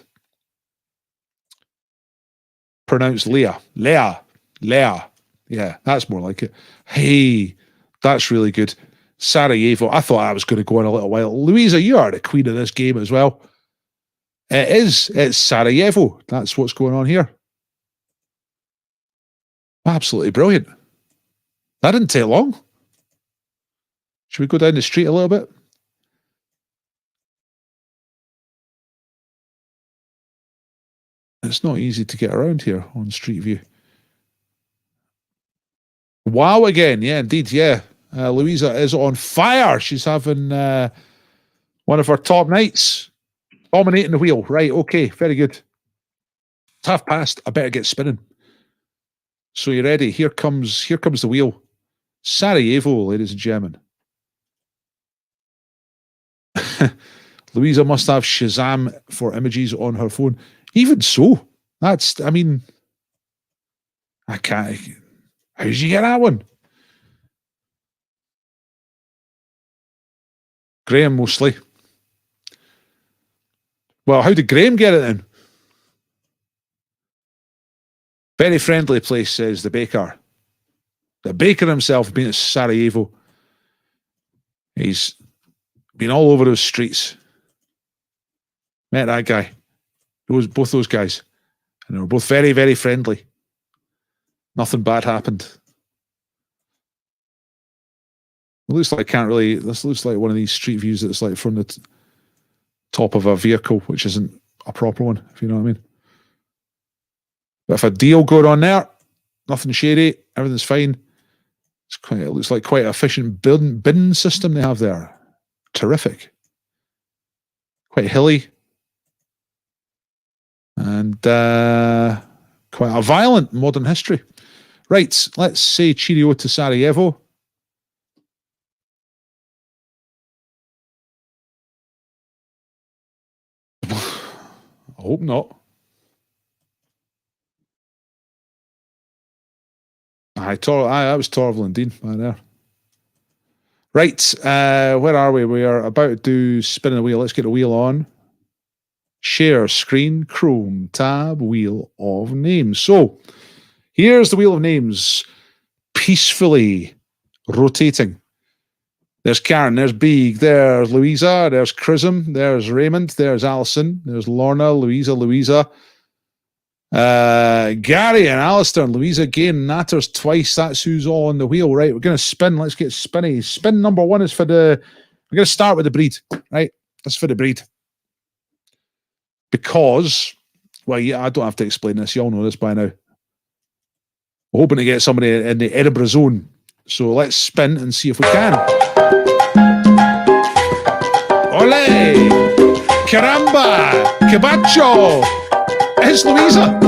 Pronounced Leah. Leah. Yeah, that's more like it. Hey, that's really good. Sarajevo. I thought I was going to go in a little while. Louisa, you are the queen of this game as well. It is. It's Sarajevo. That's what's going on here. Absolutely brilliant. That didn't take long. Should we go down the street a little bit? It's not easy to get around here on Street View. Wow again. Yeah, indeed. Yeah. Louisa is on fire. She's having one of her top nights. Dominating the wheel. Right, okay. Very good. It's past. I better get spinning. So you ready? Here comes the wheel. Sarajevo, ladies and gentlemen. Louisa must have Shazam for images on her phone. Even so, I can't. How did you get that one? Graham mostly. Well, how did Graham get it then? Very friendly place, says the baker. The baker himself been at Sarajevo. He's been all over those streets. Met that guy. Both those guys. And they were both very, very friendly. Nothing bad happened. It looks like this looks like one of these street views that's like from the top of a vehicle, which isn't a proper one, if you know what I mean. But if a deal going on there, nothing shady, everything's fine. It looks like quite an efficient bin system they have there. Terrific. Quite hilly. And quite a violent modern history. Right, let's say cheerio to Sarajevo. I hope not. That was Torval indeed by there. Right, where are we? We are about to do spinning the wheel. Let's get the wheel on. Share screen, Chrome, tab, wheel of names. So here's the wheel of names, peacefully rotating. There's Karen, there's Beeg, there's Louisa, there's Chrism, there's Raymond, there's Alison, there's Lorna, Louisa. Gary and Alistair and Louisa again, Natters twice. That's who's all on the wheel. Right, we're going to spin. Let's get spinny. Spin number one is for we're going to start with the breed. Right, that's for the breed. Because, well, yeah, I don't have to explain this. You all know this by now. We're hoping to get somebody in the Edinburgh zone. So let's spin and see if we can. Ole! Caramba! Cabacho! It's Louisa.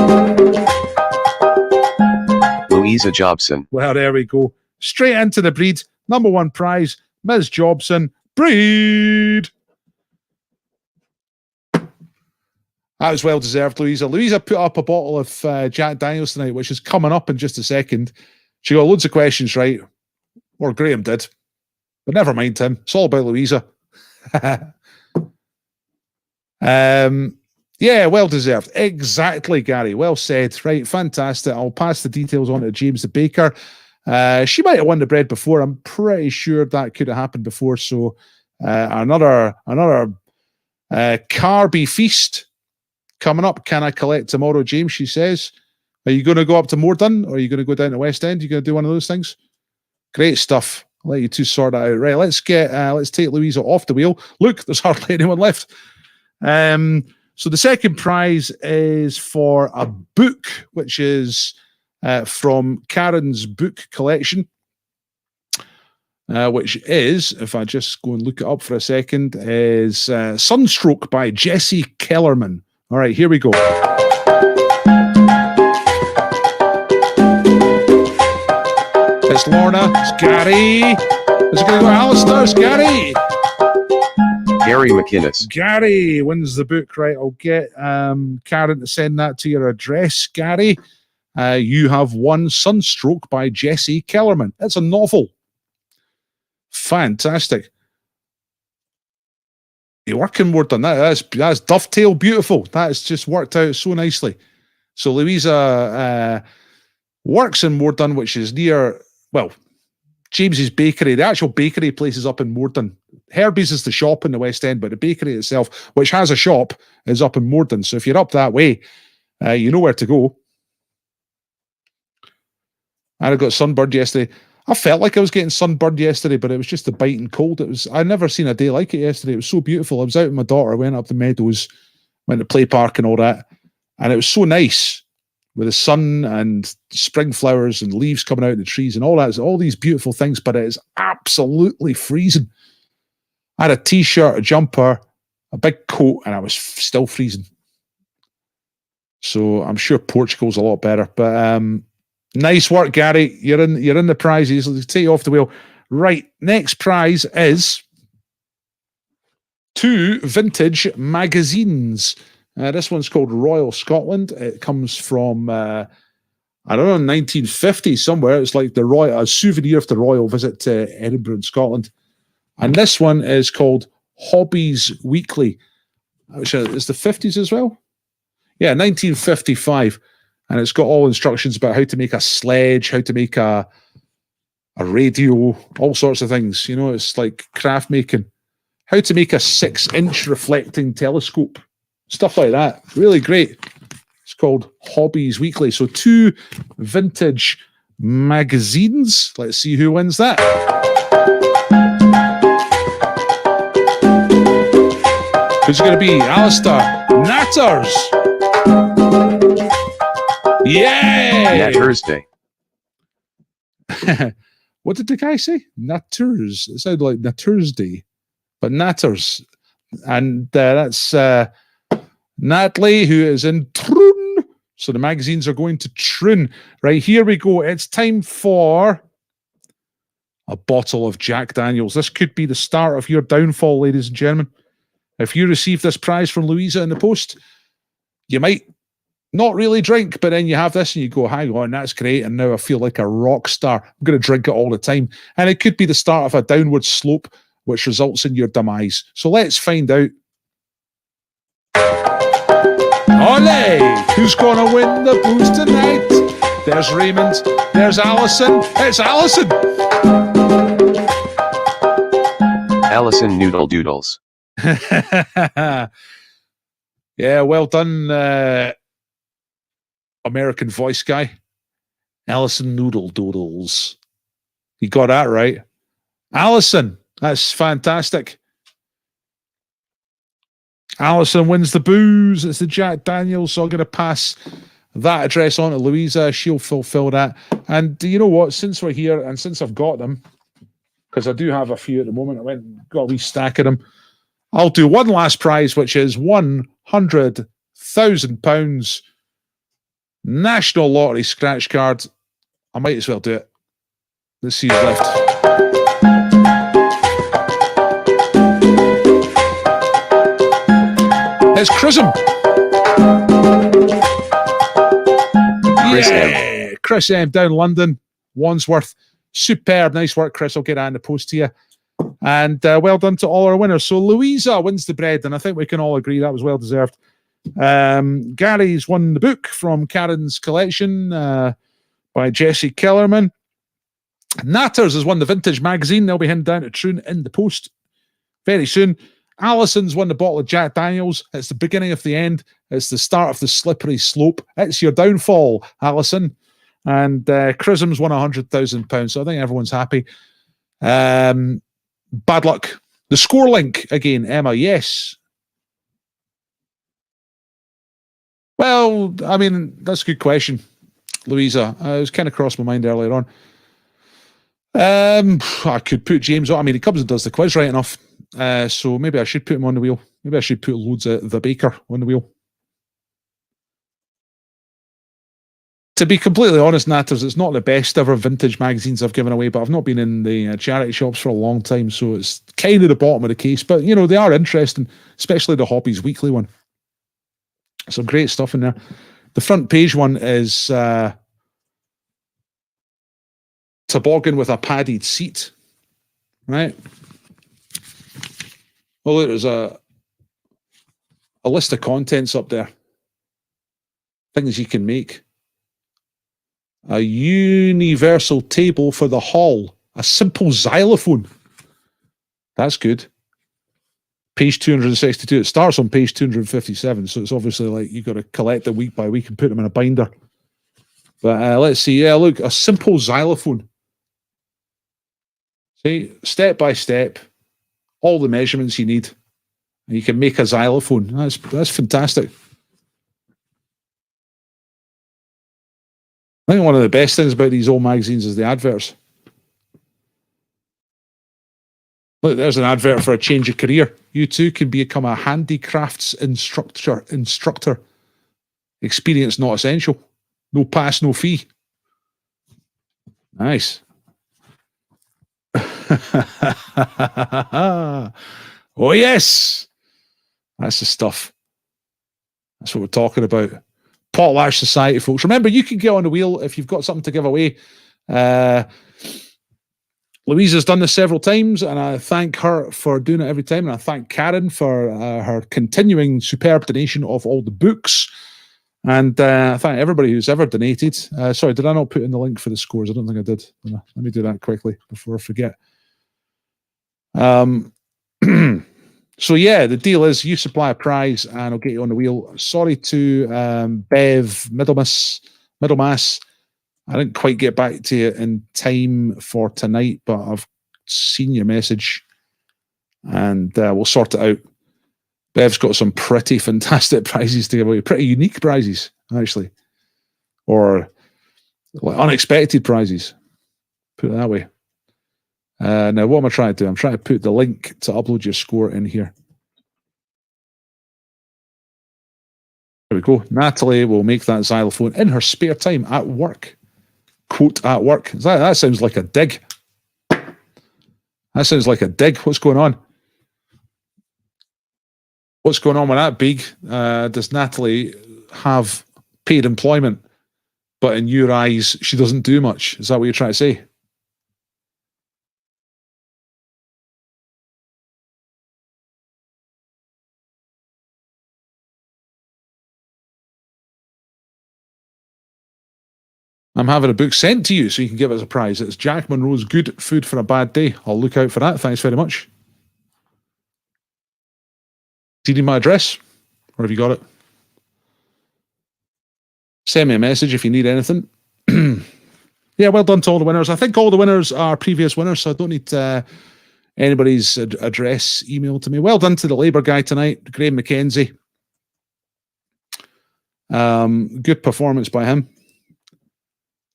Louisa Jobson. Well, there we go. Straight into the breed. Number one prize, Ms. Jobson. Breed. That was well deserved, Louisa. Louisa put up a bottle of Jack Daniels tonight, which is coming up in just a second. She got loads of questions right, or Graham did. But never mind him. It's all about Louisa. Yeah, well deserved. Exactly, Gary. Well said. Right, fantastic. I'll pass the details on to James the baker. She might have won the bread before. I'm pretty sure that could have happened before. So another Carby feast coming up. Can I collect tomorrow, James? She says. Are you going to go up to Moordun, or are you going to go down to West End? You going to do one of those things? Great stuff. I'll let you two sort that out. Right, let's take Louisa off the wheel. Look, there's hardly anyone left. So the second prize is for a book, which is from Karen's book collection, which is, if I just go and look it up for a second, is Sunstroke by Jesse Kellerman. All right, here we go. It's Lorna, it's Gary. Is it going to go Alistair? It's Gary. Gary McInnes. Gary wins the book, right? I'll get Karen to send that to your address, Gary. You have won Sunstroke by Jesse Kellerman. It's a novel. Fantastic. You're working more than that. That's dovetail beautiful. That has just worked out so nicely. So Louisa works in Moordun, which is near, well, James's Bakery. The actual bakery place is up in Moordun. Herbie's is the shop in the West End, but the bakery itself, which has a shop, is up in Moordun. So if you're up that way, you know where to go. I got sunburned yesterday. I felt like I was getting sunburned yesterday, but it was just the biting cold. I'd never seen a day like it yesterday. It was so beautiful. I was out with my daughter, went up the meadows, went to play park and all that. And it was so nice with the sun and spring flowers and leaves coming out of the trees and all that. All these beautiful things, but it is absolutely freezing. I had a t-shirt, a jumper, a big coat, and I was still freezing. So I'm sure Portugal's a lot better. But nice work, Gary. You're in the prizes. Let's take you off the wheel. Right, next prize is 2 vintage magazines. This one's called Royal Scotland. It comes from, I don't know, 1950 somewhere. It's like a souvenir of the royal visit to Edinburgh in Scotland. And this one is called Hobbies Weekly, which is the 50s as well. Yeah, 1955. And it's got all instructions about how to make a sledge, how to make a radio, all sorts of things. You know, it's like craft making. How to make a 6-inch reflecting telescope. Stuff like that. Really great. It's called Hobbies Weekly. So 2 vintage magazines. Let's see who wins that. Who's it going to be? Alistair Natters. Yay! Nattersday. What did the guy say? Natters. It sounded like Nattersday, but Natters. And that's Natalie, who is in Troon. So the magazines are going to Troon. Right, here we go. It's time for a bottle of Jack Daniels. This could be the start of your downfall, ladies and gentlemen. If you receive this prize from Louisa in the post, you might not really drink, but then you have this and you go, hang on, that's great. And now I feel like a rock star. I'm going to drink it all the time. And it could be the start of a downward slope, which results in your demise. So let's find out. Ole! Who's going to win the booze tonight? There's Raymond. There's Alison. It's Alison! Alison Noodle Doodles. Yeah, well done, American voice guy. Alison Noodle Doodles. You got that right. Alison, that's fantastic. Alison wins the booze. It's the Jack Daniels, so I'm going to pass that address on to Louisa. She'll fulfill that. And you know what? Since we're here and since I've got them, because I do have a few at the moment, I went and got a wee stack of them. I'll do one last prize, which is £100,000 National Lottery scratch card. I might as well do it. Let's see who's left. It's Chrism. Yeah, Chris M down London, Wandsworth. Superb, nice work, Chris. I'll get that in the post to you. And well done to all our winners. So Louisa wins the bread, and I think we can all agree that was well deserved. Gary's won the book from Karen's collection by Jesse Kellerman. Natters has won the vintage magazine. They'll be heading down to Troon in the post very soon. Alison's won the bottle of Jack Daniels. It's the beginning of the end. It's the start of the slippery slope. It's your downfall, Alison. And Chrism's won £100,000. So I think everyone's happy. Bad luck. The score link again, Emma. Yes. Well, I mean, that's a good question, Louisa. It was kind of crossed my mind earlier on. I could put James on. I mean, he comes and does the quiz right enough. So maybe I should put him on the wheel. Maybe I should put loads of the baker on the wheel. To be completely honest, Natters, it's not the best ever vintage magazines I've given away, but I've not been in the charity shops for a long time, so it's kind of the bottom of the case. But, you know, they are interesting, especially the Hobbies Weekly one. Some great stuff in there. The front page one is toboggan with a padded seat, right? Well, there's a list of contents up there. Things you can make. A universal table for the hall. A simple xylophone. That's good. Page 262. It starts on page 257, so it's obviously like you got to collect them week by week and put them in a binder. But let's see. Yeah, look, a simple xylophone. See, step by step, all the measurements you need, and you can make a xylophone. That's fantastic. I think one of the best things about these old magazines is the adverts. Look, there's an advert for a change of career. You too can become a handicrafts instructor. Experience not essential. No pass, no fee. Nice. Oh, yes. That's the stuff. That's what we're talking about. Potlatch Society, folks. Remember, you can get on the wheel if you've got something to give away. Louisa's done this several times, and I thank her for doing it every time. And I thank Karen for her continuing superb donation of all the books. And I thank everybody who's ever donated. Sorry, did I not put in the link for the scores? I don't think I did. Let me do that quickly before I forget. So yeah, the deal is you supply a prize and I'll get you on the wheel. Sorry to Bev Middlemass. I didn't quite get back to you in time for tonight, but I've seen your message and we'll sort it out. Bev's got some pretty fantastic prizes to give away, pretty unique prizes, actually, or like unexpected prizes. Put it that way. Now, what am I trying to do? I'm trying to put the link to upload your score in here. There we go. Natalie will make that xylophone in her spare time at work. Quote, at work. That sounds like a dig. That sounds like a dig. What's going on? What's going on with that, Big? Does Natalie have paid employment, but in your eyes, she doesn't do much? Is that what you're trying to say? I'm having a book sent to you so you can give it as a prize. It's Jack Monroe's Good Food for a Bad Day. I'll look out for that. Thanks very much. Do you need my address? Or have you got it? Send me a message if you need anything. Yeah, well done to all the winners. I think all the winners are previous winners, so I don't need anybody's address emailed to me. Well done to the Labour guy tonight, Graham McKenzie. Good performance by him.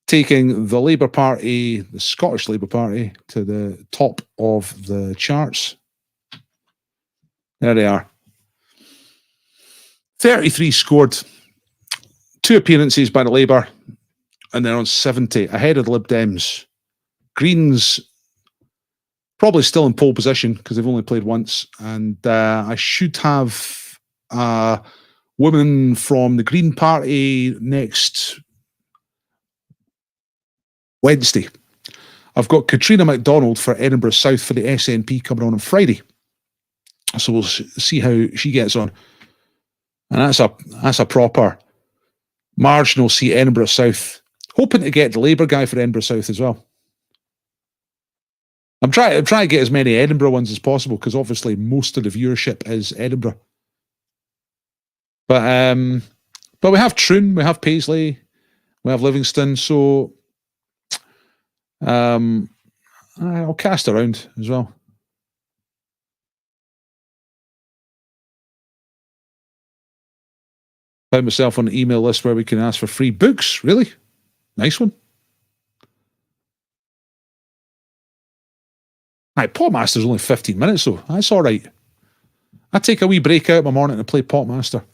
Taking the Labour Party, the Scottish Labour Party, to the top of the charts. There they are. 33 scored. 2 appearances by the Labour, and they're on 70, ahead of the Lib Dems. Greens probably still in pole position because they've only played once, and I should have a woman from the Green Party next Wednesday. I've got Katrina MacDonald for Edinburgh South for the SNP coming on Friday. So we'll see how she gets on. And that's a proper marginal seat, Edinburgh South. Hoping to get the Labour guy for Edinburgh South as well. I'm trying to get as many Edinburgh ones as possible because obviously most of the viewership is Edinburgh. But we have Troon, we have Paisley, we have Livingston, so I'll cast around as well. Found myself on an email list where we can ask for free books. Really? Nice one. Right, Potmaster's only 15 minutes, though. That's all right. I take a wee break out in my morning to play Potmaster.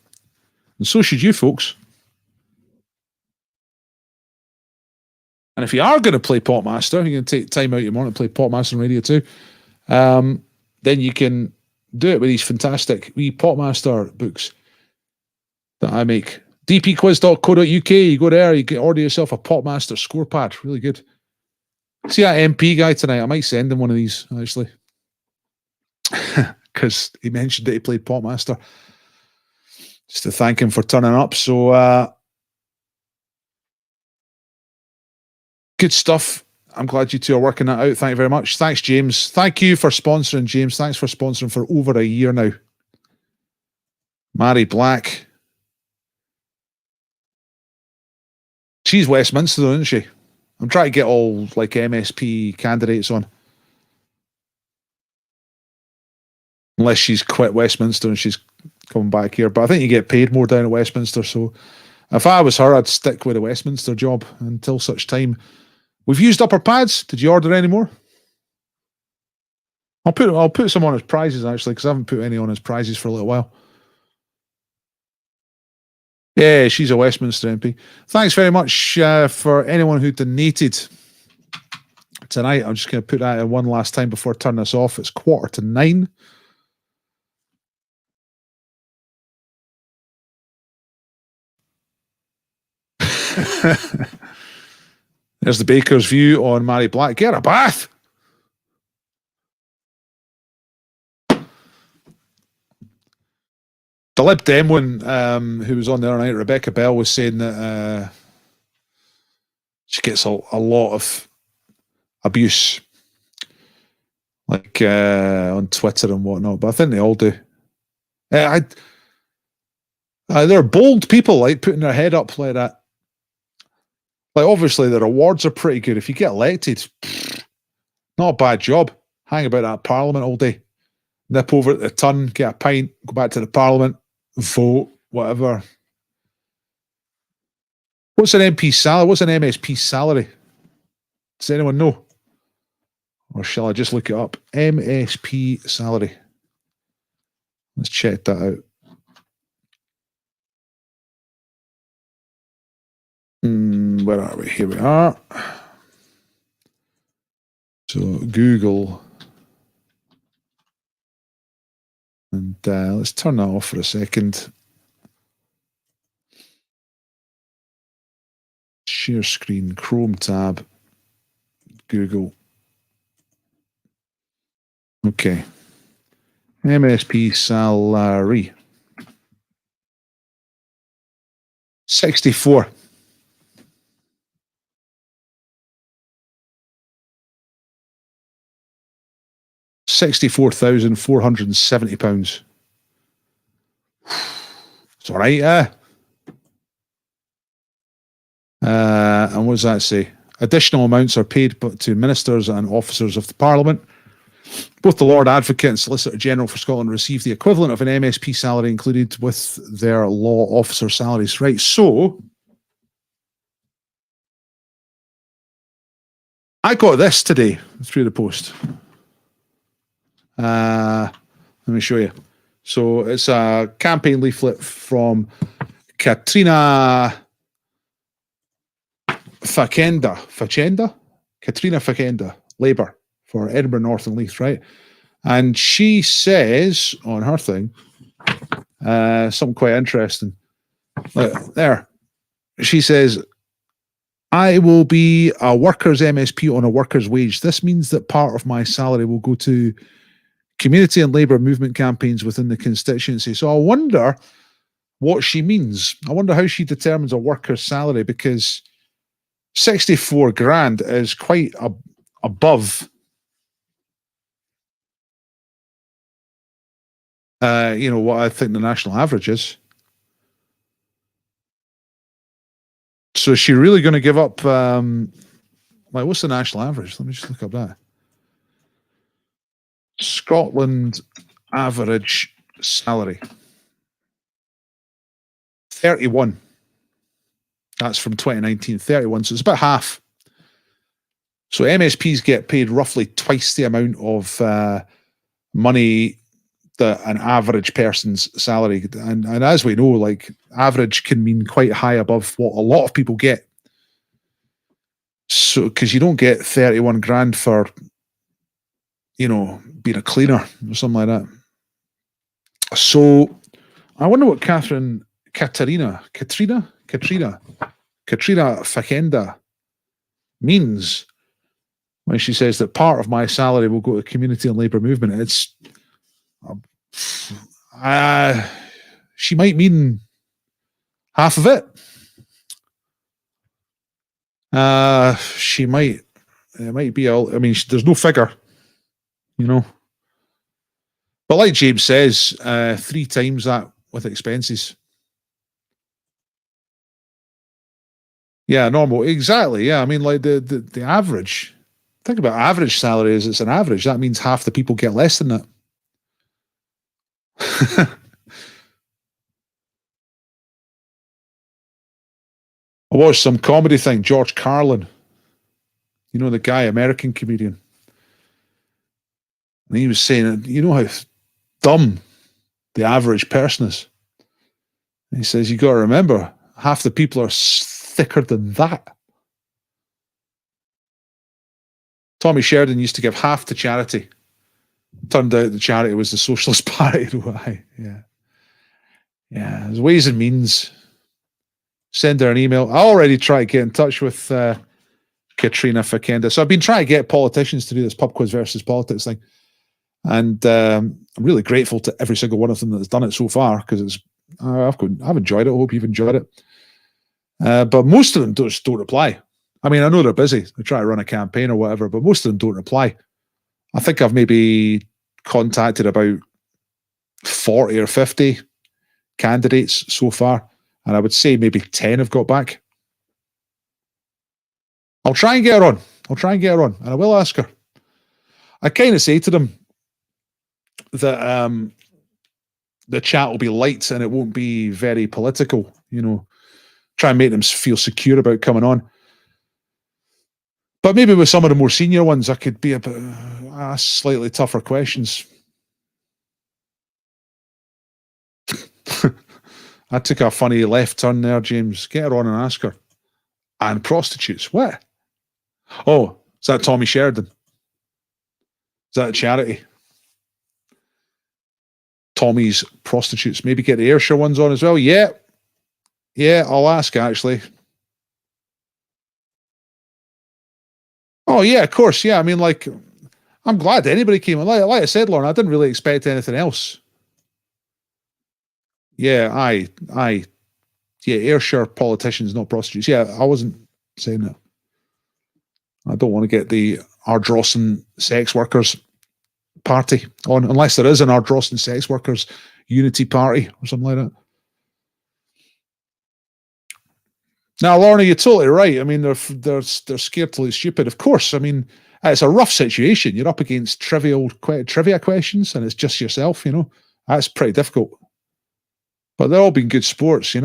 And so should you, folks. And if you are going to play Potmaster, you're going to take time out your morning to play Potmaster on Radio 2, then you can do it with these fantastic wee Potmaster books that I make. dpquiz.co.uk. You go there, you can order yourself a Potmaster score pad. Really good. See that MP guy tonight? I might send him one of these, actually. Because he mentioned that he played Potmaster. Just to thank him for turning up. So, good stuff. I'm glad you two are working that out. Thank you very much. Thanks, James. Thank you for sponsoring, James. Thanks for sponsoring for over a year now. Mary Black. She's Westminster, though, isn't she? I'm trying to get all like MSP candidates on. Unless she's quit Westminster and she's coming back here. But I think you get paid more down at Westminster. So if I was her, I'd stick with a Westminster job until such time. We've used up our pads. Did you order any more? I'll put some on as prizes, actually, because I haven't put any on as prizes for a little while. Yeah, she's a Westminster MP. Thanks very much for anyone who donated tonight. I'm just going to put that in one last time before I turn this off. It's 8:45. There's the baker's view on Mary Black. Get a bath! The Lib Dem one, who was on the other night, Rebecca Bell, was saying that she gets a lot of abuse, like on Twitter and whatnot. But I think they all do. They're bold people, like putting their head up like that. Like obviously the rewards are pretty good. If you get elected, not a bad job. Hang about that Parliament all day. Nip over at the Tun, get a pint, go back to the Parliament. Vote, whatever. What's an MP salary? What's an MSP salary? Does anyone know? Or shall I just look it up? MSP salary. Let's check that out. Where are we? Here we are. So Google. And let's turn that off for a second. Share screen, Chrome tab, Google. Okay. MSP salary. 64. £64,470. It's all right, and what does that say? Additional amounts are paid to ministers and officers of the Parliament. Both the Lord Advocate and Solicitor General for Scotland receive the equivalent of an MSP salary included with their law officer salaries. Right, so I got this today through the post. Let me show you. So it's a campaign leaflet from Katrina Katrina Facenda, Labour for Edinburgh North and Leith, right? And she says on her thing something quite interesting. There, she says, I will be a worker's MSP on a worker's wage. This means that part of my salary will go to community and labour movement campaigns within the constituency. So I wonder what she means. I wonder how she determines a worker's salary, because 64 grand is quite above what I think the national average is. So is she really going to give up? What's the national average? Let me just look up that. Scotland average salary 31. That's from 2019, 31. So it's about half. So MSPs get paid roughly twice the amount of money that an average person's salary. And as we know, like, average can mean quite high above what a lot of people get. So, because you don't get 31 grand for, being a cleaner or something like that. So I wonder what Katrina Fakenda means when she says that part of my salary will go to community and labour movement. It's she might mean half of it. She might. It might be all. I mean, there's no figure, But like James says, 3 times that with expenses. Yeah, normal. Exactly. Yeah, I mean, like the average. Think about average salary as it's an average. That means half the people get less than that. I watched some comedy thing, George Carlin. The guy, American comedian. And he was saying, how dumb the average person is. And he says, you got to remember, half the people are thicker than that. Tommy Sheridan used to give half to charity. Turned out the charity was the Socialist Party. Yeah. There's ways and means. Send her an email. I already tried to get in touch with Katrina Fakenda. So I've been trying to get politicians to do this pub quiz versus politics thing. And I'm really grateful to every single one of them that's done it so far, because I've enjoyed it. I hope you've enjoyed it. But most of them just don't reply. I mean, I know they're busy. They try to run a campaign or whatever, but most of them don't reply. I think I've maybe contacted about 40 or 50 candidates so far, and I would say maybe 10 have got back. I'll try and get her on. And I will ask her. I kind of say to them that the chat will be light and it won't be very political, try and make them feel secure about coming on. But maybe with some of the more senior ones, I could be ask slightly tougher questions. I took a funny left turn there, James. Get her on and ask her. And prostitutes. What? Oh, is that Tommy Sheridan? Is that a charity? Tommy's prostitutes. Maybe get the Ayrshire ones on as well. Yeah, I'll ask, actually. Oh, yeah, of course. Yeah, I mean, like, I'm glad anybody came on. Like I said, Lauren, I didn't really expect anything else. Yeah, Yeah, Ayrshire politicians, not prostitutes. Yeah, I wasn't saying that. I don't want to get the Ardrossan sex workers party on, unless there is an Ardrossan sex workers unity party or something like that. Now, Lorna, you're totally right. I mean, they're scared to look stupid. Of course, I mean, it's a rough situation. You're up against trivia questions, and it's just yourself, That's pretty difficult. But they're all been good sports,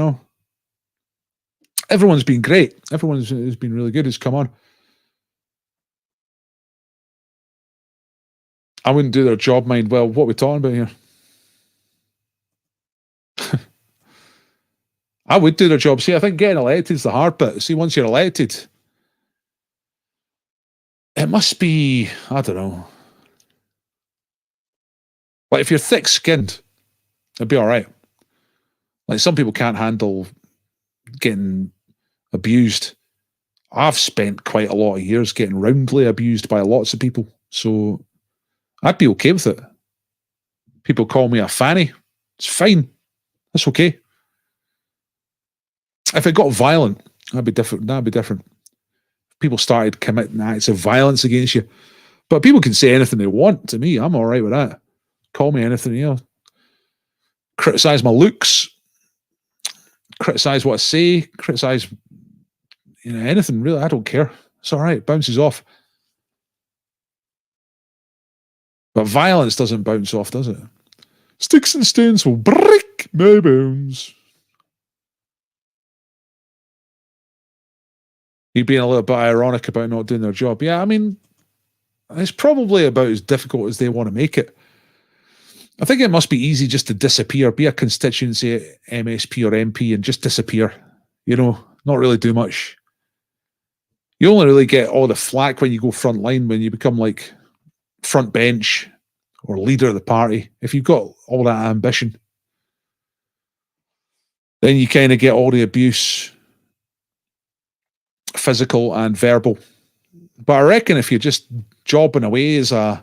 Everyone's been great. Everyone has been really good who's come on. I wouldn't do their job, mind. Well, what are we talking about here? I would do their job. See, I think getting elected is the hard bit. See, once you're elected, it must be, I don't know. Like, if you're thick-skinned, it'd be all right. Like, some people can't handle getting abused. I've spent quite a lot of years getting roundly abused by lots of people, so I'd be okay with it. People call me a fanny. It's fine. That's okay. If it got violent, that'd be different. People started committing acts of violence against you. But people can say anything they want to me. I'm all right with that. Call me anything, criticize my looks, criticize what I say, criticize anything really. I don't care. It's all right. It bounces off. But violence doesn't bounce off, does it? Sticks and stones will break my bones. You being a little bit ironic about not doing their job. Yeah, I mean, it's probably about as difficult as they want to make it. I think it must be easy just to disappear, be a constituency MSP or MP and just disappear. Not really do much. You only really get all the flack when you go front line, when you become like front bench or leader of the party. If you've got all that ambition, then you kind of get all the abuse, physical and verbal. But I reckon if you're just jobbing away as an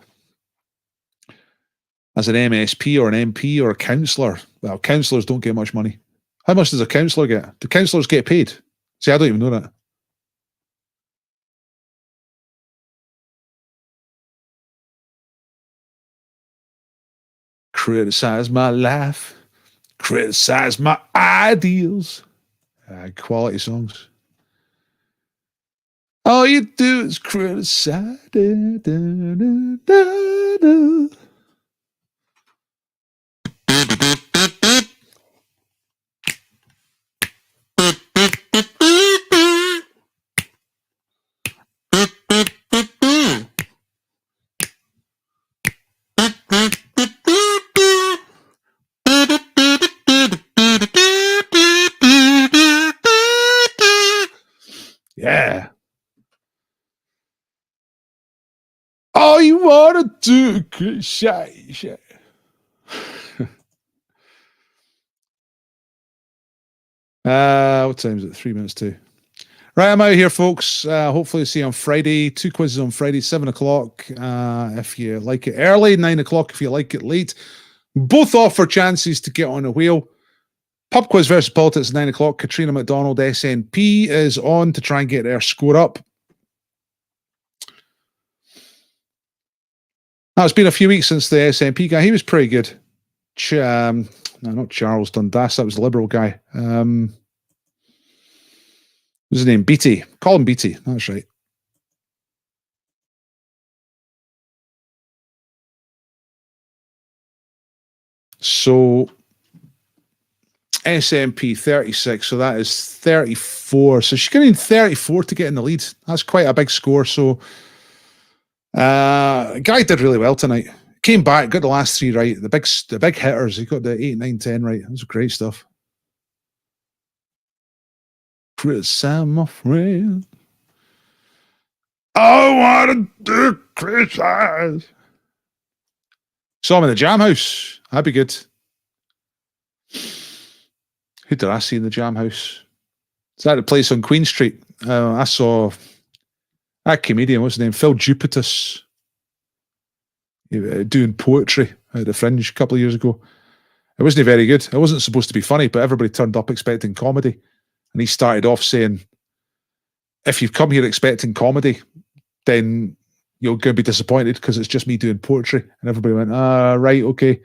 MSP or an MP or a councillor, well, councillors don't get much money. How much does a councillor get? Do councillors get paid? See, I don't even know that. Criticize my life, criticize my ideals. Quality songs. All you do is criticize. Yeah. All you want to do is criticize. What time is it? 3 minutes to. Right, I'm out here, folks. Hopefully see you on Friday. 2 quizzes on Friday, 7 o'clock. If you like it early, 9 o'clock if you like it late. Both offer chances to get on a wheel. Pub quiz versus politics, 9 o'clock. Katrina McDonald, SNP, is on to try and get their score up. Now, it's been a few weeks since the SNP guy. He was pretty good. No, not Charles Dundas. That was the Liberal guy. What's his name? Beattie. Call him Beattie. That's right. So, SNP 36. So that is 34. So she's getting 34 to get in the lead. That's quite a big score. So, guy did really well tonight. Came back, got the last 3 right. The big hitters. He got the 8, 9, 10 right. That was great stuff. Criticize my friend. I want to criticize. Saw him in the Jam House. That'd be good. Who did I see in the Jam House? Is that the place on Queen Street? I saw that comedian, what's his name? Phil Jupitus, doing poetry at the Fringe a couple of years ago. It wasn't very good. It wasn't supposed to be funny, but everybody turned up expecting comedy. And he started off saying, if you've come here expecting comedy, then you're going to be disappointed because it's just me doing poetry. And everybody went, right, okay.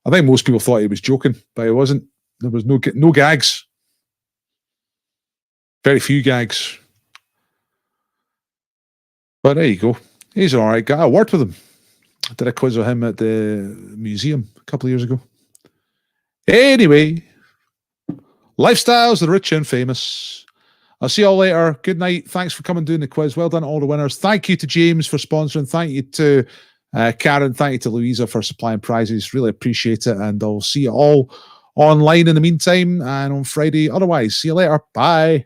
I think most people thought he was joking, but it wasn't. There was no gags. Very few gags. But there you go. He's all right. Got a word with him. I did a quiz with him at the museum a couple of years ago. Anyway, lifestyles of the rich and famous. I'll see you all later. Good night. Thanks for coming and doing the quiz. Well done, all the winners. Thank you to James for sponsoring. Thank you to Karen. Thank you to Louisa for supplying prizes. Really appreciate it. And I'll see you all online in the meantime and on Friday. Otherwise, see you later. Bye.